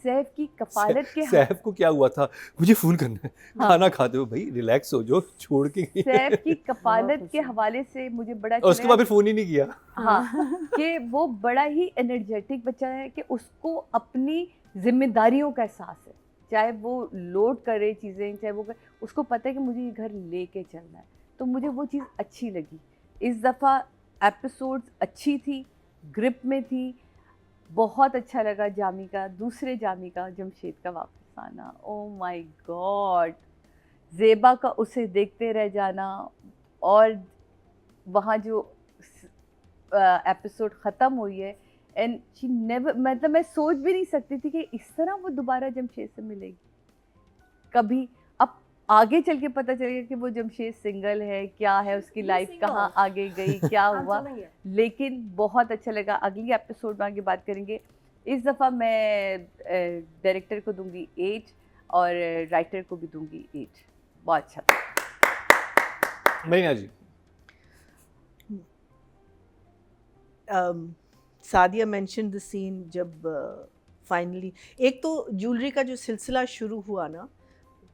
सैफ की कफालत के सैफ को क्या हुआ था, मुझे फोन करना है, हाँ। खाना खाते हो भाई, रिलैक्स हो जो, छोड़ के सैफ की कफालत के हवाले से मुझे बड़ा और उसके बाद फिर फोन ही नहीं किया। हाँ कि वो बड़ा ही एनर्जेटिक बच्चा है कि उसको अपनी जिम्मेदारियों का एहसास है, चाहे वो लोड करे चीज़ें, चाहे वो उसको पता है कि मुझे ये घर लेके चलना है। तो मुझे वो चीज़ अच्छी लगी। इस दफ़ा एपिसोड्स अच्छी थी, ग्रिप में थी, बहुत अच्छा लगा जामी का, दूसरे जामी का, जमशेद का वापस आना। ओ माय गॉड, ज़ेबा का उसे देखते रह जाना, और वहाँ जो एपिसोड ख़त्म हुई है, एंड शी नेवर, मतलब मैं सोच भी नहीं सकती थी कि इस तरह वो दोबारा जमशेद से मिलेगी कभी। अब आगे चल के पता चलेगा कि वो जमशेद सिंगल है, क्या है उसकी लाइफ, कहाँ आगे गई, क्या हुआ, लेकिन बहुत अच्छा लगा। अगली एपिसोड में आगे बात करेंगे। इस दफ़ा मैं डायरेक्टर को दूंगी 8 और राइटर को भी दूंगी 8। बहुत अच्छा था। मरीना जी, सादिया मेंशन द सीन जब फाइनली, एक तो ज्वेलरी का जो सिलसिला शुरू हुआ ना,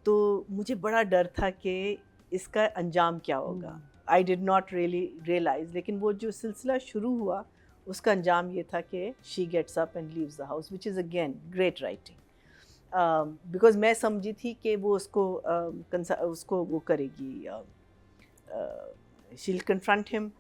तो मुझे बड़ा डर था कि इसका अंजाम क्या होगा। I did not really realise, लेकिन वो जो सिलसिला शुरू हुआ उसका अंजाम ये था कि she gets up and leaves the house, which is again great writing. Because मैं समझी थी कि वो उसको वो करेगी, शी विल कन्फ्रंट हिम,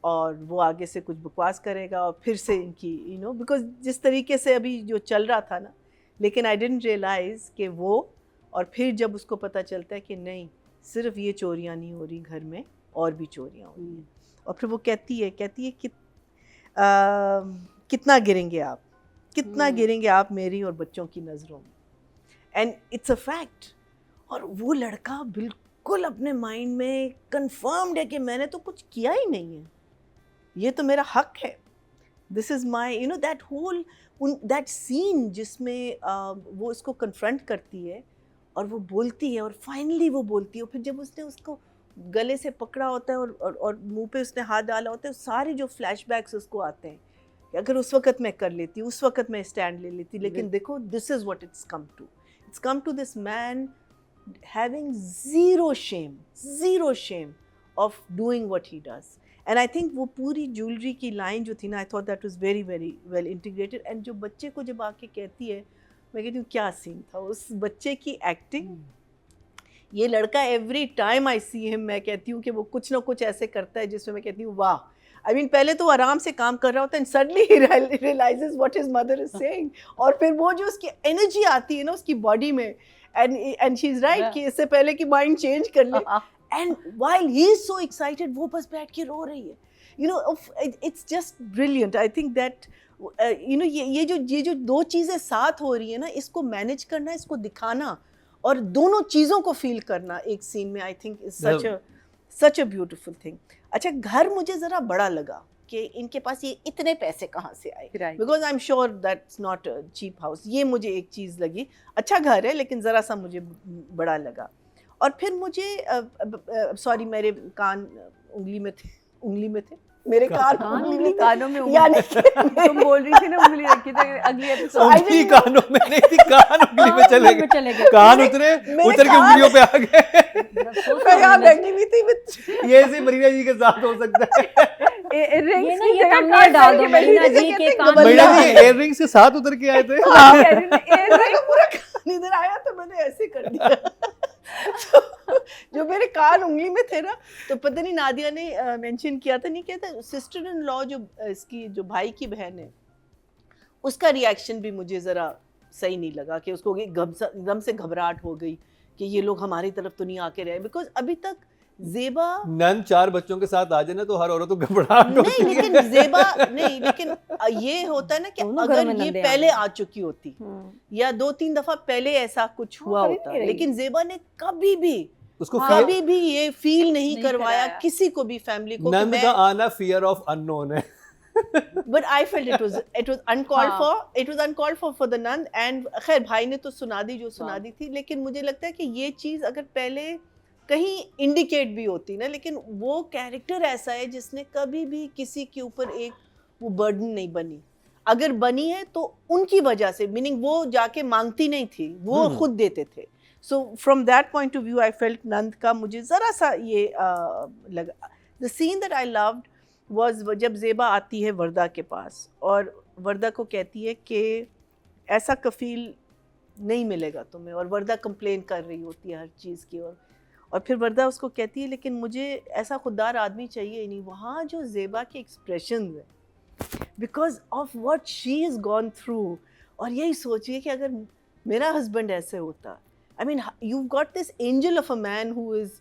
और वो आगे से कुछ बकवास करेगा और फिर से इनकी बिकॉज जिस तरीके से अभी जो चल रहा था ना, लेकिन आई डिडंट रियलाइज़ कि वो, और फिर जब उसको पता चलता है कि नहीं, सिर्फ ये चोरियां नहीं हो रही घर में, और भी चोरियां हो रही हैं, और फिर वो कहती है कि कितना गिरेंगे आप, कितना गिरेंगे आप मेरी और बच्चों की नज़रों में, एंड इट्स अ फैक्ट। और वो लड़का बिल्कुल अपने माइंड में कंफर्म्ड है कि मैंने तो कुछ किया ही नहीं है, ये तो मेरा हक है, this is my that whole that scene जिसमें वो इसको कन्फ्रंट करती है और वो बोलती है, और फाइनली वो बोलती है। और फिर जब उसने उसको गले से पकड़ा होता है और मुंह पे उसने हाथ डाला होता है, सारे जो फ्लैशबैक्स उसको आते हैं कि अगर उस वक़्त मैं कर लेती, उस वक़्त मैं स्टैंड ले लेती, लेकिन देखो this is what it's come to this man having zero shame of doing what he does. And I think वो पूरी ज्वेलरी की लाइन जो थी ना, I thought that was very very well integrated. And जो बच्चे को जब आके कहती है, मैं कहती हूँ क्या सीन था उस बच्चे की एक्टिंग। ये लड़का every time I see him, मैं कहती हूँ कि वो कुछ ना कुछ ऐसे करता है जिसमें मैं कहती हूँ वाह। आई मीन पहले तो वो आराम से काम कर रहा होता है, and suddenly he realises what his mother is saying, और फिर वो जो उसकी एनर्जी आती है ना उसकी बॉडी में, एंड शी इज राइट कि इससे पहले कि माइंड चेंज कर ले, and while he is so excited वो बस बैठ के रो रही है। It's just brilliant. I think that ये जो दो चीज़ें साथ हो रही है ना, इसको मैनेज करना, इसको दिखाना और दोनों चीज़ों को फील करना एक सीन में, I think is such a beautiful thing. अच्छा, घर मुझे ज़रा बड़ा लगा कि इनके पास ये इतने पैसे कहाँ से आए, because I am sure that's not a cheap house. ये मुझे एक चीज़ लगी, अच्छा घर है लेकिन ज़रा सा मुझे बड़ा लगा। और फिर मुझे सॉरी मेरे कान उंगली में थे मेरे कानों में यानी तुम बोल रही थी ना उंगली रखी थी, अगली एपिसोड उंगली कानों में नहीं थी, कान उंगली में चले गए, कान उतर के उंगलियों पे आ गए। मैं यहाँ बैठी हुई थी, ये ऐसे मरीना जी के साथ हो सकता है। ये ना ये thumbnail डाल दो मरीना जी के कान में। मरीना जी इयररिंग्स के साथ उतर के आए थे। पूरा कान इधर आया तो मैंने ऐसे कर दिया। जो मेरे कान उंगली में थे ना, तो पता नहीं नादिया ने मेंशन किया था, नहीं किया था, सिस्टर इन लॉ जो इसकी जो भाई की बहन है, उसका रिएक्शन भी मुझे ज़रा सही नहीं लगा कि उसको एकदम से घबराहट हो गई कि ये लोग हमारी तरफ तो नहीं आके रहे, बिकॉज अभी तक ज़ेबा नन 4 बच्चों के साथ आ जाए ना तो हर औरत को घबराहट नहीं, होती है। लेकिन ज़ेबा नहीं, लेकिन ये होता है ना कि दोनों घरों में अगर ये नंदे आ पहले गए। आ चुकी होती या 2-3 दफा पहले ऐसा कुछ हुआ कभी होता, नहीं रही। लेकिन ज़ेबा ने कभी भी उसको कभी भी ये फील नहीं नहीं करवाया कराया। किसी को भी, फैमिली को, कि नंद मैं, का आना फियर ऑफ अननोन है। but I felt it was uncalled हाँ। for. It was uncalled for the Nand, and खैर भाई ने तो सुना दी जो सुना दी थी, लेकिन मुझे लगता है कि ये चीज़ अगर पहले कहीं इंडिकेट भी होती ना, लेकिन वो कैरेक्टर ऐसा है जिसने कभी भी किसी के ऊपर एक वो बर्डन नहीं बनी, अगर बनी है तो उनकी वजह से, मीनिंग वो जाके मांगती नहीं थी, वो खुद देते थे। So from that point of view I felt नंद का मुझे ज़रा सा ये लगा। The scene that I loved was जब ज़ेबा आती है वर्दा के पास और वर्दा को कहती है कि ऐसा कफ़ील नहीं मिलेगा तुम्हें, और वर्दा कंप्लेन कर रही होती है हर चीज़ की, और फिर वर्दा उसको कहती है लेकिन मुझे ऐसा खुददार आदमी चाहिए ही नहीं। वहाँ जो ज़ेबा के एक्सप्रेशन है because of what she is gone through, और यही सोचिए कि अगर मेरा हस्बैंड ऐसे होता, I mean you got this angel of a man who is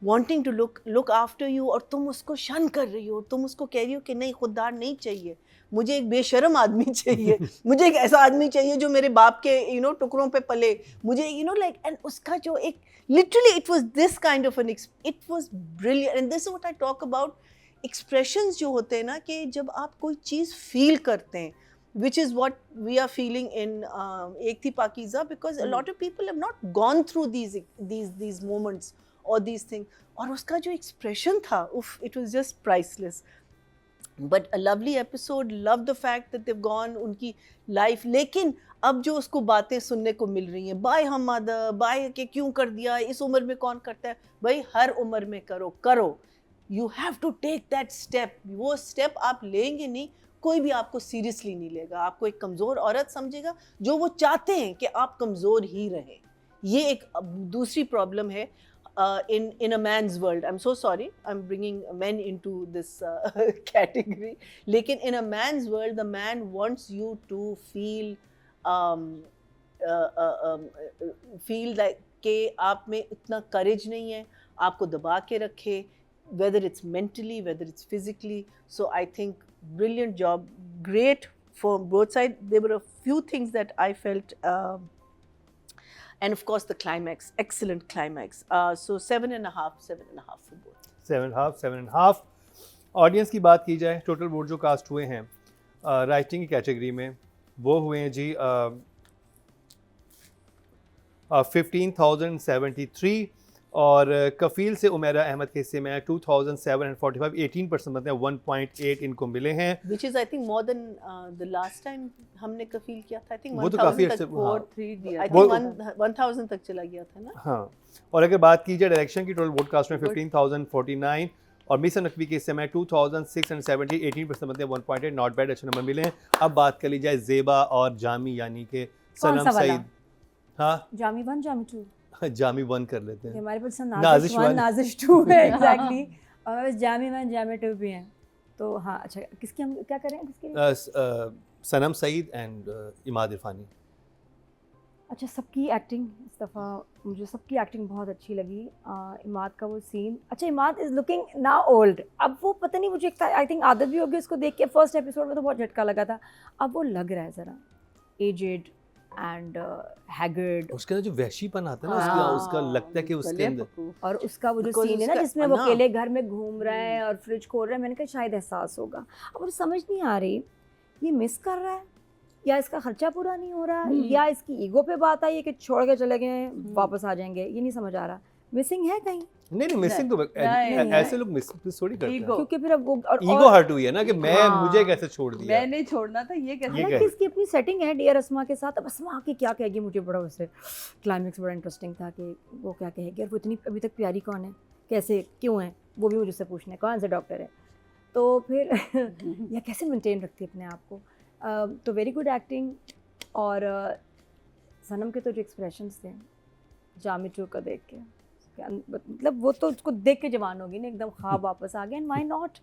wanting to look after you, और तुम उसको शन कर रही हो, तुम उसको कह रही हो कि नहीं खुददार नहीं चाहिए, मुझे एक बेशर्म आदमी चाहिए, मुझे एक ऐसा आदमी चाहिए जो मेरे बाप के टुकड़ों पे पले, मुझे लाइक, एंड उसका जो एक literally it was this kind of an, it was brilliant, and this is what I talk about expressions जो होते हैं ना, कि जब आप कोई चीज़ फील करते हैं, which is what we are feeling in Ek Thi Pakeeza, because a lot of people have not gone through these moments or these things, और उसका जो expression था, उफ, it was just priceless. But a lovely episode, love the fact that they've gone, उनकी life, लेकिन अब जो उसको बातें सुनने को मिल रही हैं, बाय हम मदर, बाय के क्यों कर दिया, इस उम्र में कौन करता है, भाई हर उम्र में करो, you have to take that step, वो step आप लेंगे नहीं, कोई भी आपको सीरियसली नहीं लेगा, आपको एक कमज़ोर औरत समझेगा, जो वो चाहते हैं कि आप कमज़ोर ही रहें। ये एक दूसरी प्रॉब्लम है in a man's world. I'm so sorry, I'm bringing men into this category. लेकिन in a man's world, the man wants you to feel feel like कि आप में इतना courage नहीं है, आपको दबा के रखे, whether it's mentally, whether it's physically. So I think brilliant job, great for both sides. There were a few things that I felt, and of course the climax, excellent climax. So 7.5 for both. 7.5 audience की बात की जाए, total vote जो cast हुए हैं writing की category में, वो हुए हैं जी 15,073, और कफ़ील से उमेरा अहमद के हिस्से में 2,745, 18% मतलब 1.8 इनको मिले हैं, Which is I think more than the last time हमने कफील किया था. I think वो तो काफ़ी 1,000 अच्छे, तक, हाँ, 4-3 दिया I था। think 1,000 तक चला गया था ना. हाँ। और अगर बात की जाए डायरेक्शन की, टोटल वोट कास्ट में 15,049, और मिस नकवी के हिस्से में 2,670, 18% मतलब 1.8, नॉट बैड, अच्छे नंबर मिले हैं। अब बात कर ली जाए ज़ेबा और जामी, यानी कि कौन सा सनम वाला? सईद। हाँ, जामी 1 जामी 2, जामी 1 कर लेते हैं। हमारे पास नाज़िश नाज़िश 1 one। नाज़िश 2 है एग्जैक्टली, और हमारे पास जामी 1 जामी 2 भी हैं। तो हाँ, अच्छा, किसकी हम क्या करें, किसकी? सनम सईद एंड इमाद इरफानी। अच्छा, सबकी एक्टिंग इस दफ़ा मुझे सबकी एक्टिंग बहुत अच्छी लगी। इमाद का वो सीन, अच्छा, Imad is looking now old, अब वो पता नहीं, मुझे आई थिंक आदत भी होगी उसको देख के, फर्स्ट एपिसोड में तो बहुत झटका लगा था, अब वो लग रहा है ज़रा एजेड एंड हैगर्ड, उसके अंदर जो वहशीपन आता है ना, हाँ। उसका लगता है कि उसके अंदर, और उसका वो जो Because सीन है ना उसका- जिसमें वो ना। अकेले घर में घूम रहा है और फ्रिज खोल रहा है, मैंने कहा शायद एहसास होगा। अब मुझे समझ नहीं आ रही, ये मिस कर रहा है या इसका खर्चा पूरा नहीं हो रहा, या इसकी ईगो पे बात आई है कि छोड़ के चले गए वापस आ जाएंगे, ये नहीं समझ आ रहा। मिसिंग है कहीं? नहीं मिसिंग तो नहीं, ऐसे लोग मिस थोड़ी करते हैं। Ego। क्योंकि फिर अब वो ईगो हर्ट हुई है ना कि मैं, हाँ। मुझे कैसे छोड़ दिया। मैंने छोड़ना था, ये कैसे? ये हालांकि क्या? इसकी अपनी सेटिंग है डियर अस्मा के साथ। अब अस्मा आके क्या कहेगी, मुझे बड़ा उससे क्लाइमेक्स बड़ा इंटरेस्टिंग था कि वो क्या कहेगी, और वो इतनी अभी तक प्यारी कौन है, कैसे, क्यों है, वो भी मुझे उससे पूछना है, कौन सा डॉक्टर है, तो फिर या कैसे मेंटेन रखती है अपने आप को। तो वेरी गुड एक्टिंग, और सनम के तो जो एक्सप्रेशंस थे जामी 2 का देख के, आपके मतलब वो तो उसको देख के जवान होगी ना एकदम, ख्वाब वापस आ गया, एंड व्हाई नॉट।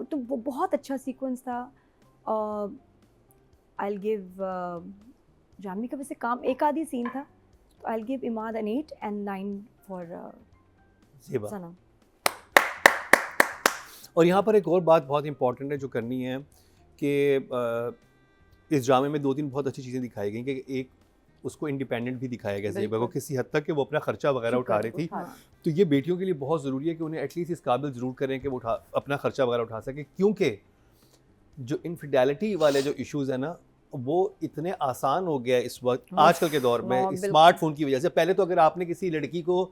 तो वो बहुत अच्छा सीक्वेंस था। आई विल गिव जामी का वैसे काम एक आधी सीन था, तो I will give Imad an 8 and 9 for Zeba. Sanam. और यहाँ पर एक और बात बहुत इंपॉर्टेंट है जो करनी है कि इस ड्रामे में 2-3 बहुत अच्छी चीज़ें दिखाई गई कि एक उसको इंडिपेंडेंट भी दिखाया गया ज़ेबा को, किसी हद तक कि वो अपना खर्चा वगैरह उठा रही थी। तो ये बेटियों के लिए बहुत ज़रूरी है कि उन्हें एटलीस्ट इस काबिल ज़रूर करें कि वो अपना खर्चा वगैरह उठा सके, क्योंकि जो इनफिडेलिटी वाले जो इश्यूज़ है ना वो इतने आसान हो गया इस वक्त आजकल के दौर में स्मार्टफोन की वजह से। पहले तो अगर आपने किसी लड़की को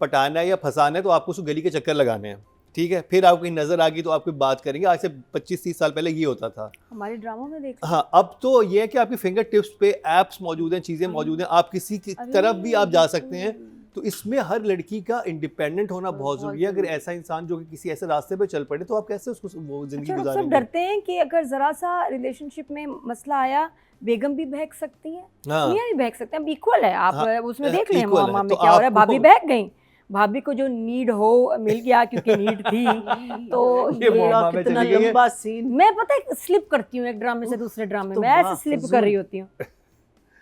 पटाना है या फंसाना है तो आपको उसको गली के चक्कर लगाने हैं, ठीक है, फिर आपको नज़र आ गई तो आप कोई बात करेंगे। आज से 25-30 साल पहले ये होता था। हमारे ड्रामों में देख, हाँ, अब तो ये है कि आपकी फिंगर टिप्स पे ऐप्स मौजूद हैं, चीज़ें मौजूद हैं, आप किसी की तरफ भी आप जा सकते हैं। तो इसमें हर लड़की का इंडिपेंडेंट होना बहुत ज़रूरी है। अगर ऐसा इंसान जो कि किसी ऐसे रास्ते पे चल पड़े तो आप कैसे उसको वो ज़िंदगी अच्छा, सब गुजारेंगे? डरते हैं कि अगर ज़रा सा रिलेशनशिप में मसला आया, बेगम भी बहक सकती हैं, हाँ। मियां भी बहक सकते हैं, इक्वल है। आप हाँ, उसमें देख लें equal है। मामा में तो क्या हो रहा है, आपको- भाभी बहक गई, भाभी को जो नीड हो मिल गया क्योंकि नीड थी। तो ये मामा में कितना चली गई है। लंबा सीन। मैं पता है स्लिप करती हूँ एक ड्रामे से दूसरे ड्रामे तो में, ऐसे वाह, स्लिप फजूल। कर रही होती हूँ,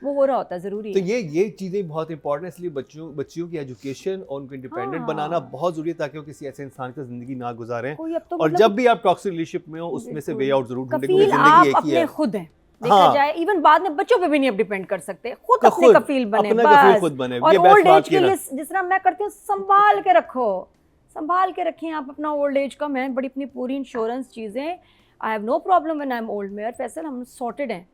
वो हो रहा होता है, ज़रूरी तो है। ये चीज़ें बहुत इंपॉर्टेंट है, इसलिए बच्चियों की एजुकेशन और उनको इंडिपेंडेंट हाँ। बनाना बहुत ज़रूरी है ताकि वो किसी ऐसे इंसान की ज़िंदगी ना गुजारें। कोई अब तो और मतलब जब भी आप टॉक्सिक रिलेशनशिप में हो उसमें से वे आउट ज़रूर ढूंढें, क्योंकि कफील ज़िंदगी आप एक ही अपने है। खुद हैं, देखा हाँ। जाए इवन बाद में बच्चों पे भी नहीं अब डिपेंड कर सकते, खुद तो अपने खुद कफील बने अपना कफील बस। खुद बने, और ये बेस्ट ओल्ड बात एज की के ना। लिए जिस तरह मैं करती हूँ, संभाल के रखो, संभाल के रखें आप अपना ओल्ड एज का। मैं बड़ी अपनी पूरी इंश्योरेंस चीज़ें, I have no problem when I am old. मेयर फैसल हम सॉर्टेड हैं,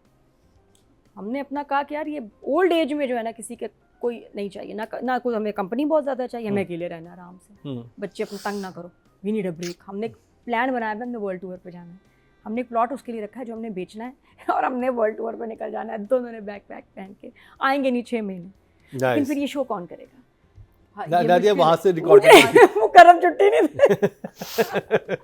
हमने अपना कहा कि यार ये ओल्ड एज में जो है ना किसी के कोई नहीं चाहिए, ना कोई हमें कंपनी बहुत ज़्यादा चाहिए, हमें अकेले रहना आराम से, बच्चे अपने तंग ना करो, वी नीड अ ब्रेक। हमने प्लान बनाया है, हमने वर्ल्ड टूर पे जाना है, हमने एक प्लॉट उसके लिए रखा है जो हमने बेचना है और हमने वर्ल्ड टूर पे निकल जाना है। दोनों ने बैक पहन के आएंगे नहीं 6 महीने, लेकिन फिर ये शो कौन करेगा? नादिया वहाँ से रिकॉर्ड कर वो करम छुट्टी नहीं दे।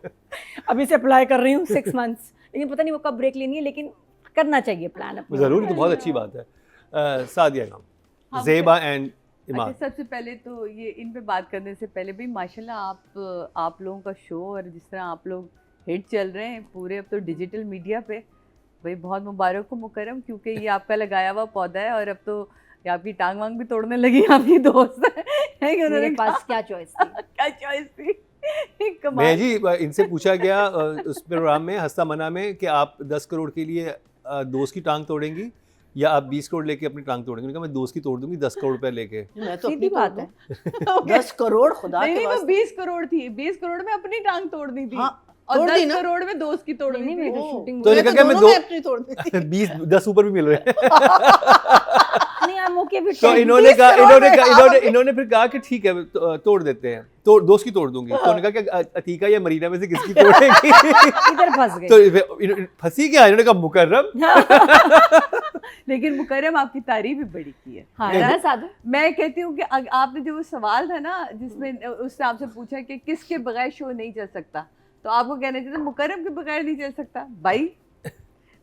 अभी से अप्लाई कर रही हूँ 6 months, लेकिन पता नहीं वो कब ब्रेक लेनी है, लेकिन करना चाहिए प्लान अपना। ज़रूर, तो बहुत अच्छी बात है। सादिया नाम हाँ, ज़ेबा एंड अच्छा, इमाद। सबसे पहले तो ये इन पे बात करने से पहले भी माशाल्लाह आप लोगों का शो और जिस तरह आप लोग हिट चल रहे हैं पूरे अब तो डिजिटल मीडिया पे, भाई बहुत मुबारक हो मुकर्रम, क्योंकि ये आपका लगाया हुआ पौधा है और अब तो ये आपकी टांग वांग भी तोड़ने लगी आपकी दोस्त है कि उन्होंने मेरे पास क्या चॉइस थी? क्या चॉइस थी? कमाल। मैं जी इनसे पूछा गया उस प्रोग्राम में हस्ता मना में कि आप 10 करोड़ के लिए दोस्त की टांग तोड़ेंगी या आप 20 करोड़ लेके अपनी टांग तोड़ेंगी? उन्होंने कहा मैं दोस्त की तोड़ दूंगी 10 करोड़ रुपए लेके। मैं तो सीधी अपनी बात बात है। है। 10 करोड़ खुदा नहीं के नहीं, वो वास्ते। 20 करोड़ थी, 20 करोड़ में अपनी टांग तोड़नी थी, हाँ, और तोड़ 10 दी ना। करोड़ में दोस्त की तोड़नी नहीं, थी। मेरी ओ, शूटिंग तो में- इन्होंने मैं कहा मैं दोनों दो- में अपनी तोड़ दी थी। 20-10 ऊपर भी मिल रहे हैं। नहीं, I'm okay with तो 10. इन्होंने कहा करोड़ में आप- इन्होंने फिर कहा कि ठीक है तोड़ देते हैं, तो दोस्त की तोड़ दूंगी। तो उन्होंने कहा कि अतीका या मरीना में से किसकी तोड़ेगी? इधर फंस गए। तो फंसी क्या? इन्होंने कहा मुकर्रम। लेकिन मुकर्रम आपकी तारीफ भी बड़ी की है। हाँ, नहीं, है साधु। मैं कहती हूँ कि आपने जो वो सवाल था ना जिसमें उसने आपसे पूछा कि किसके बगैर शो नहीं चल सकता, तो आपको कहना चाहिए मुकर्रम के बगैर नहीं चल सकता। भाई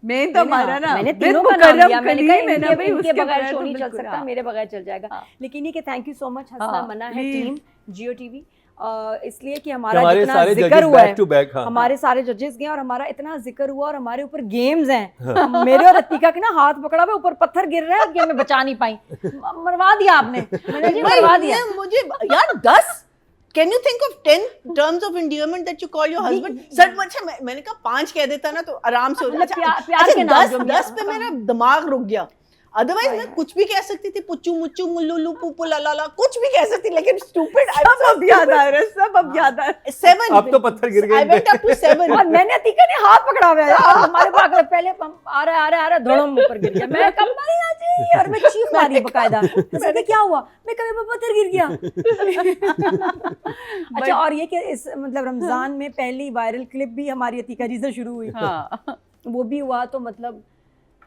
मेन तो हमारा ना मैंने विद तीनों का नाम मुकर्रम लिया, मैंने कलीम है ना कहा भाई, इनके उसके बगैर शो तो नहीं चल बिल्कुल, सकता, हाँ। मेरे बगैर चल जाएगा। हाँ। लेकिन ये कि थैंक यू सो मच, हंसना हाँ, मना है please। टीम जियो टीवी, इसलिए कि हमारा हमारे जितना सारे जिक्र जजेस हुआ है, बैक टू बैक। हाँ, हमारे सारे जजेस गए और हमारा इतना जिक्र हुआ और हमारे ऊपर गेम्स हैं। मेरे और अतीका के ना हाथ पकड़ा हुआ, ऊपर पत्थर गिर रहा है कि मैं बचा नहीं पाई। मरवा दिया आपने, मैंने जी मरवा दिया। ये मुझे यार 10 Can you think of 10 terms of endearment that you call your husband? Sir अच्छा मैंने कहा 5 कह देता ना तो आराम से हो मतलब जाता। प्यार के नाम जो 10 पे मेरा दिमाग रुक गया। अदरवाइज मैं कुछ भी कह सकती थी, पुच्चू मुच्चू मुल्लू पुप्पू लाला कुछ भी कह सकती, लेकिन स्टूपिड सब अब याद आ रहा है, सब अब याद आ रहा है। 7 अब तो पत्थर गिर गए I went up to 7 और मैंने अतीका ने हाथ पकड़ा हुआ है और हमारे पास पहले आ रहा है धड़म ऊपर गिर गया। मैं कब मारी ना चाहिए और मैं चीख मारी बकायदा। मैंने क्या हुआ? मैं कभी पत्थर गिर गया। अच्छा, और ये कि इस मतलब रमजान में पहली वायरल क्लिप भी हमारी अतीका जी से शुरू हुई, हाँ वो भी हुआ, तो मतलब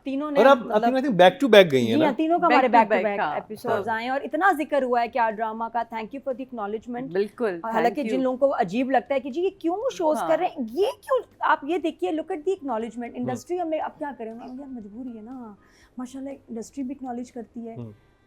तीनों ने और आप मतलब I think back to back गई हैं जी ना? हाँ, तीनों का Back हमारे to back to back, back हाँ, एपिसोड्स आए और इतना जिक्र हुआ है क्या ड्रामा का। Thank you for the acknowledgement. बिल्कुल, हालांकि thank जिन you। लोगों को अजीब लगता है कि जी ये क्यों शोज हाँ। कर रहे हैं, ये क्यों, आप ये देखिए, look at the acknowledgement. Industry हमें अब क्या करें यार, मजबूरी है ना, माशाल्लाह इंडस्ट्री भी एक्नॉलेज करती है।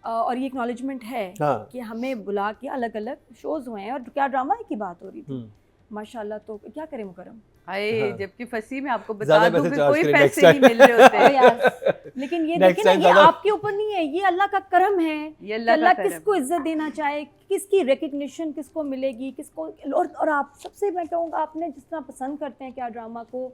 और ये एक्नॉलेजमेंट है हाँ। कि हमें बुला के अलग अलग शोज हुए हैं और क्या ड्रामा की बात हो रही थी माशाल्लाह। तो क्या करें मुकरम, हाय हाँ। जबकि फसी मैं आपको बता ज़्यादा दूं पैसे कि charge कोई करें पैसे next नहीं मिल रहे होते अरे हैं। यार, लेकिन ये Next देखिए ना, time ये ज़्यादा- आपके ऊपर नहीं है, ये अल्लाह का करम है ये कि अल्लाह अल्लाह का करम किसको इज्जत देना चाहे, किसकी रिकग्निशन किसको मिलेगी, किसको। और आप सबसे मैं कहूँगा, आपने जिस तरह पसंद करते हैं क्या ड्रामा को,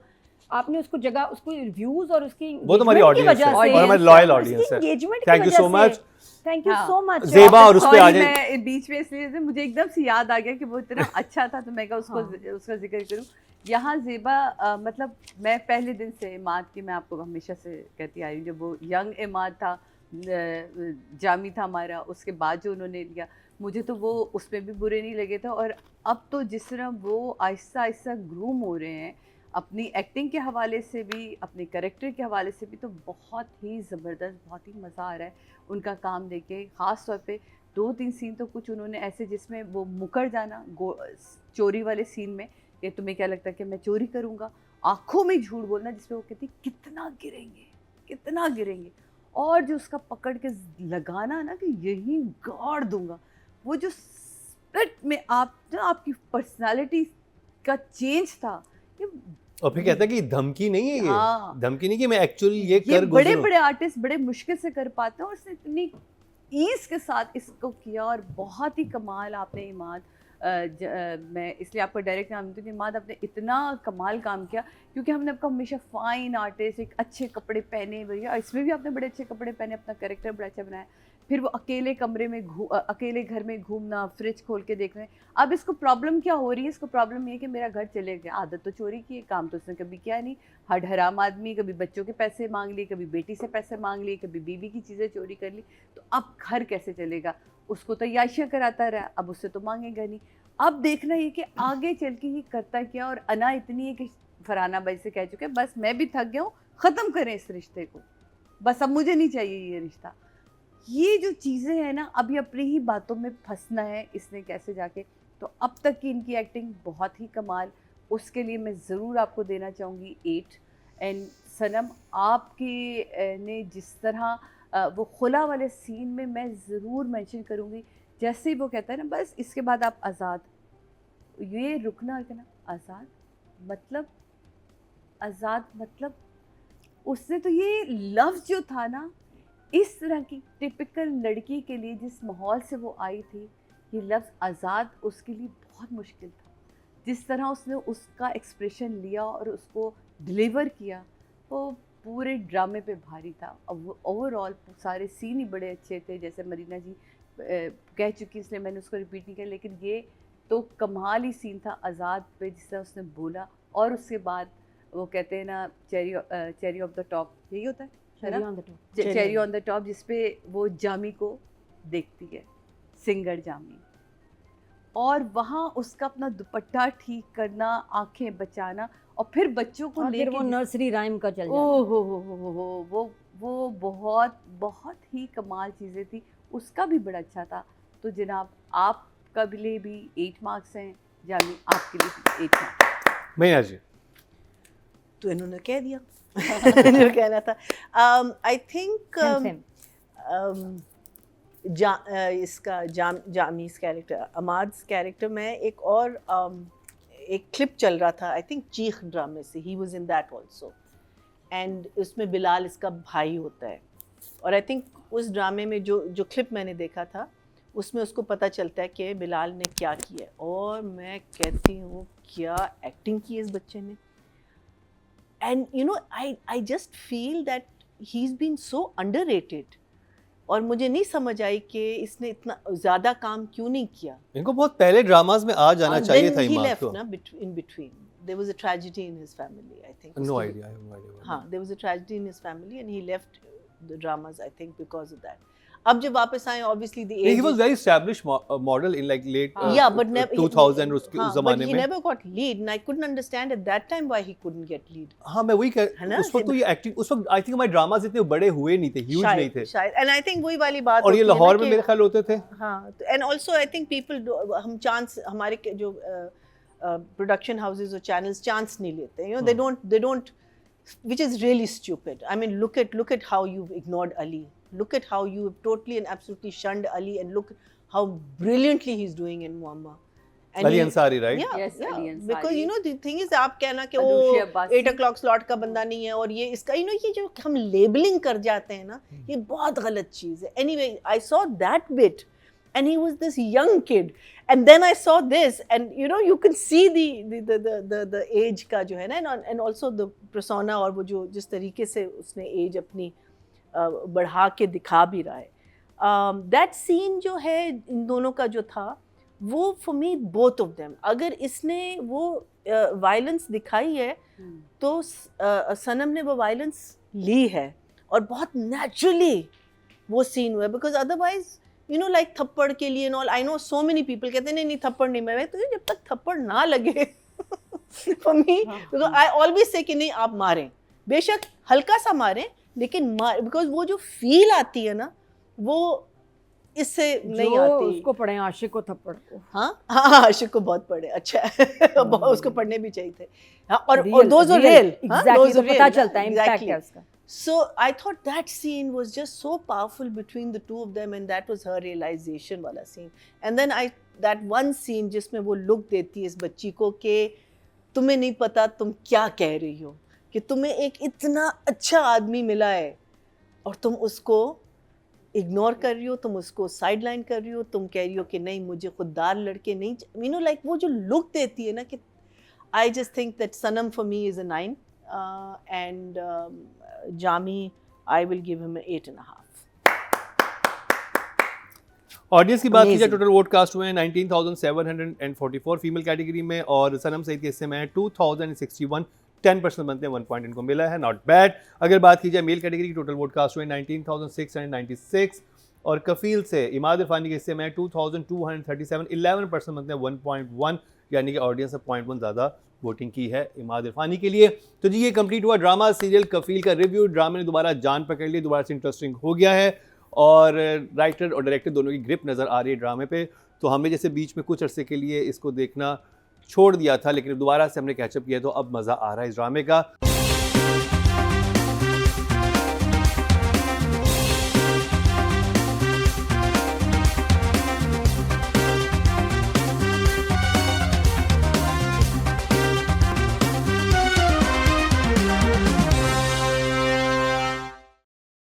आपने उसको जगह, उसको रिव्यूज और उसकी वो तो हमारी engagement की ऑडियंस है वजह और से, हमारी लॉयल ऑडियंस है। एंगेजमेंट की थैंक यू वजह सो मच। से, थैंक यू हाँ। सो मच ज़ेबा, और उस पे आ Sorry, जाए। मैं बीच में इसलिए मुझे एकदम से याद आ गया कि वो इतना अच्छा था तो मैं कहा उसको हाँ। उसका जिक्र करूं। यहाँ ज़ेबा मतलब मैं पहले दिन से इमाद की, मैं आपको हमेशा से कहती आ रही हूँ, जब वो यंग इमाद था, जामी था हमारा, उसके बाद जो उन्होंने लिया, मुझे तो वो उसमें भी बुरे नहीं लगे थे। और अब तो जिस तरह वो आहिस्ता आहिस्ता ग्रूम हो रहे हैं अपनी एक्टिंग के हवाले से भी, अपने कैरेक्टर के हवाले से भी, तो बहुत ही ज़बरदस्त, बहुत ही मज़ा आ रहा है उनका काम देख के। ख़ास तौर पे 2-3 सीन तो कुछ उन्होंने ऐसे, जिसमें वो मुकर जाना चोरी वाले सीन में, कि तुम्हें क्या लगता है कि मैं चोरी करूँगा, आँखों में झूठ बोलना, जिसमें वो कहती कितना गिरेंगे, कितना गिरेंगे, और जो उसका पकड़ के लगाना ना कि यही गाड़ दूंगा, वो जो स्प्लिट में आप ना आपकी पर्सनालिटी का चेंज था। ये और फिर कहता है कि धमकी नहीं है, ये हाँ। धमकी नहीं कि मैं एक्चुअली ये कर बड़े गुजरूं। बड़े आर्टिस्ट बड़े मुश्किल से कर पाते हैं, और उसने इतनी ईज के साथ इसको किया, और बहुत ही कमाल आपने इमाद, मैं इसलिए आपको डायरेक्ट नाम देती हूँ, इमाद आपने इतना कमाल काम किया, क्योंकि हमने आपको हमेशा फाइन आर्टिस्ट, एक अच्छे कपड़े पहने, भैया इसमें भी आपने बड़े अच्छे कपड़े पहने, अपना कैरेक्टर बड़ा अच्छा बनाया। फिर वो अकेले कमरे में अकेले घर में घूमना, फ्रिज खोल के देखना। अब इसको प्रॉब्लम क्या हो रही है, इसको प्रॉब्लम ये है कि मेरा घर चले गया, आदत तो चोरी की है, काम तो उसने कभी किया नहीं, हड हराम आदमी, कभी बच्चों के पैसे मांग लिए, कभी बेटी से पैसे मांग लिए, कभी बीवी की चीज़ें चोरी कर ली, तो अब घर कैसे चलेगा, उसको तो याशियाँ कराता रहा, अब उससे तो मांगेगा नहीं। अब देखना ये कि आगे चल के ये करता क्या, और अना इतनी है कि फरहाना भाई से कह चुके हैं बस मैं भी थक गया हूँ, ख़त्म करें इस रिश्ते को, बस अब मुझे नहीं चाहिए ये रिश्ता। ये जो चीज़ें हैं ना, अभी अपनी ही बातों में फंसना है इसने कैसे जाके। तो अब तक की इनकी एक्टिंग बहुत ही कमाल, उसके लिए मैं ज़रूर आपको देना चाहूँगी 8। एंड सनम आपके ने जिस तरह वो खुला वाले सीन में, मैं ज़रूर मेंशन करूँगी, जैसे ही वो कहता है ना बस इसके बाद आप आज़ाद, ये रुकना है ना, आज़ाद मतलब उसने तो ये लफ्ज़ जो था ना, इस तरह की टिपिकल लड़की के लिए जिस माहौल से वो आई थी, ये लफ्ज़ आज़ाद उसके लिए बहुत मुश्किल था। जिस तरह उसने उसका एक्सप्रेशन लिया और उसको डिलीवर किया, वो पूरे ड्रामे पे भारी था। अब वो ओवरऑल सारे सीन ही बड़े अच्छे थे, जैसे मरीना जी कह चुकी, इसलिए मैंने उसको रिपीट नहीं किया, लेकिन ये तो कमाल ही सीन था आज़ाद पे, जिस तरह उसने बोला। और उसके बाद वो कहते हैं ना चेरी ऑफ द टॉप, यही होता है चेरी ऑन द टॉप, जिसपे वो जामी को देखती है, सिंगर जामी, और वहाँ उसका अपना दुपट्टा ठीक करना, आंखें बचाना, और फिर बच्चों को लेके वो नर्सरी राइम का चल ओ हो वो बहुत बहुत ही कमाल चीज़ें थी। उसका भी बड़ा अच्छा था। तो जनाब आपका लिए भी 8 मार्क्स हैं, जामी आपके लिए भी 8 मार्क्स। मैया जी तो इन्होंने कह दिया जो कहना था। आई थिंक इसका जामीज़ कैरेक्टर, अमाद्स कैरेक्टर में एक और एक क्लिप चल रहा था, आई थिंक चीख ड्रामे से, he was in that also, and उसमें बिलाल इसका भाई होता है, और आई थिंक उस ड्रामे में जो क्लिप मैंने देखा था, उसमें उसको पता चलता है कि बिलाल ने क्या किया, और मैं कहती हूँ क्या एक्टिंग की है इस बच्चे ने। And you know I just feel that he is been so underrated, और मुझे नहीं समझ आई कि इसने इतना ज़्यादा काम क्यों नहीं किया। इनको बहुत पहले ड्रामाज में आ जाना चाहिए था इमाद को। In between there was a tragedy in his family, I think. No idea, I have no idea. हाँ, there was a tragedy in his family and he left the dramas, I think, because of that. अब जब वापस आए, obviously the age. He was very established model in like late yeah, but never 2000 उस ज़माने but he में। never got lead, and I couldn't understand at that time why he couldn't get lead. हाँ, मैं वही है ना? उस वक्त तो ये एक्टिंग, उस वक्त आई थिंक हमारे ड्रामाज इतने बड़े हुए नहीं थे, ह्यूज नहीं थे शायद, and I think वही वाली बात और ये होती है ना लाहौर में कि- मेरे ख्याल होते थे। हाँ, and also I think people हम चांस, हमारे जो production houses और channels चांस नहीं लेते, you know, they don't, which is really stupid. I mean, look at how you've ignored Ali. look at how you have totally and absolutely shunned Ali, and look how brilliantly he's doing in Muamma. And Ali he- Ansari, right? Yeah, Yes, yeah. Ali Ansari. Because you know the thing is, आप कहना कि Adushi वो Abbasi. 8 o'clock slot का बंदा नहीं है और ये इसका, you know, ये जो हम labeling कर जाते हैं ना, ये बहुत गलत चीज़ है. Anyway, I saw that bit, and he was this young kid, and then I saw this, and you know, you can see the age का जो है ना, and also the persona, और वो जो जिस तरीके से उसने age अपनी बढ़ा के दिखा भी रहा है. That scene जो है इन दोनों का जो था, वो for me both of them, अगर इसने वो वायलेंस दिखाई है तो सनम ने वो वायलेंस ली है और बहुत नेचुरली वो सीन हुआ है. Because otherwise you know like थप्पड़ के लिए knoll, I know so many people कहते हैं नहीं थप्पड़ नहीं, मैं तो जब तक थप्पड़ ना लगे for me, because I always say कि नहीं आप मारें, बेशक हल्का सा मारें लेकिन बिकॉज वो जो फील आती है ना वो इससे नहीं आती. उसको पढ़े आशिक को थप्पड़ को. हाँ आशिक को बहुत पढ़े. अच्छा उसको पढ़ने भी चाहिए थे. हाँ, और those are real. Exactly, तो पता चलता है impact क्या उसका. So I thought that scene was just so powerful between the two of them, and that was her realization वाला scene. And then that one scene जिसमें वो look देती है इस बच्ची को कि तुम्हें नहीं पता तुम क्या कह रही हो, कि तुम्हें एक इतना अच्छा आदमी मिला है और तुम उसको इग्नोर कर रही हो, तुम उसको साइड लाइन कर रही हो, तुम कह रही हो कि नहीं मुझे खुददार लड़के नहीं, यू नो लाइक वो जो लुक देती है ना, कि I just think that Sanam for me is a 9 and Jami I will give him 8.5. Audience की बात की जाए, Amazing. टोटल वोट कास्ट हुए हैं 19,744 फीमेल कैटेगरी में, और सनम सईद के हिस्से में है 2061, 10% बनते हैं, 1 पॉइंट इनको मिला है, नॉट बैड. अगर बात की जाए मेल कैटेगरी की, टोटल वोट कास्ट हुए 19,696, और कफील से इमाद इरफानी के हिस्से में है 2,237, 11% बनते हैं, 1.1, यानी कि ऑडियंस से 0.1 ज़्यादा वोटिंग की है इमाद इरफानी के लिए. तो जी ये कंप्लीट हुआ ड्रामा सीरियल कफील का रिव्यू. ड्रामे ने दोबारा जान पकड़ ली, दोबारा से इंटरेस्टिंग हो गया है, और राइटर और डायरेक्टर दोनों की ग्रिप नज़र आ रही है ड्रामे पे. तो हमने जैसे बीच में कुछ अरसे के लिए इसको देखना छोड़ दिया था, लेकिन दोबारा से हमने कैचअप किया, तो अब मज़ा आ रहा है इस ड्रामे का.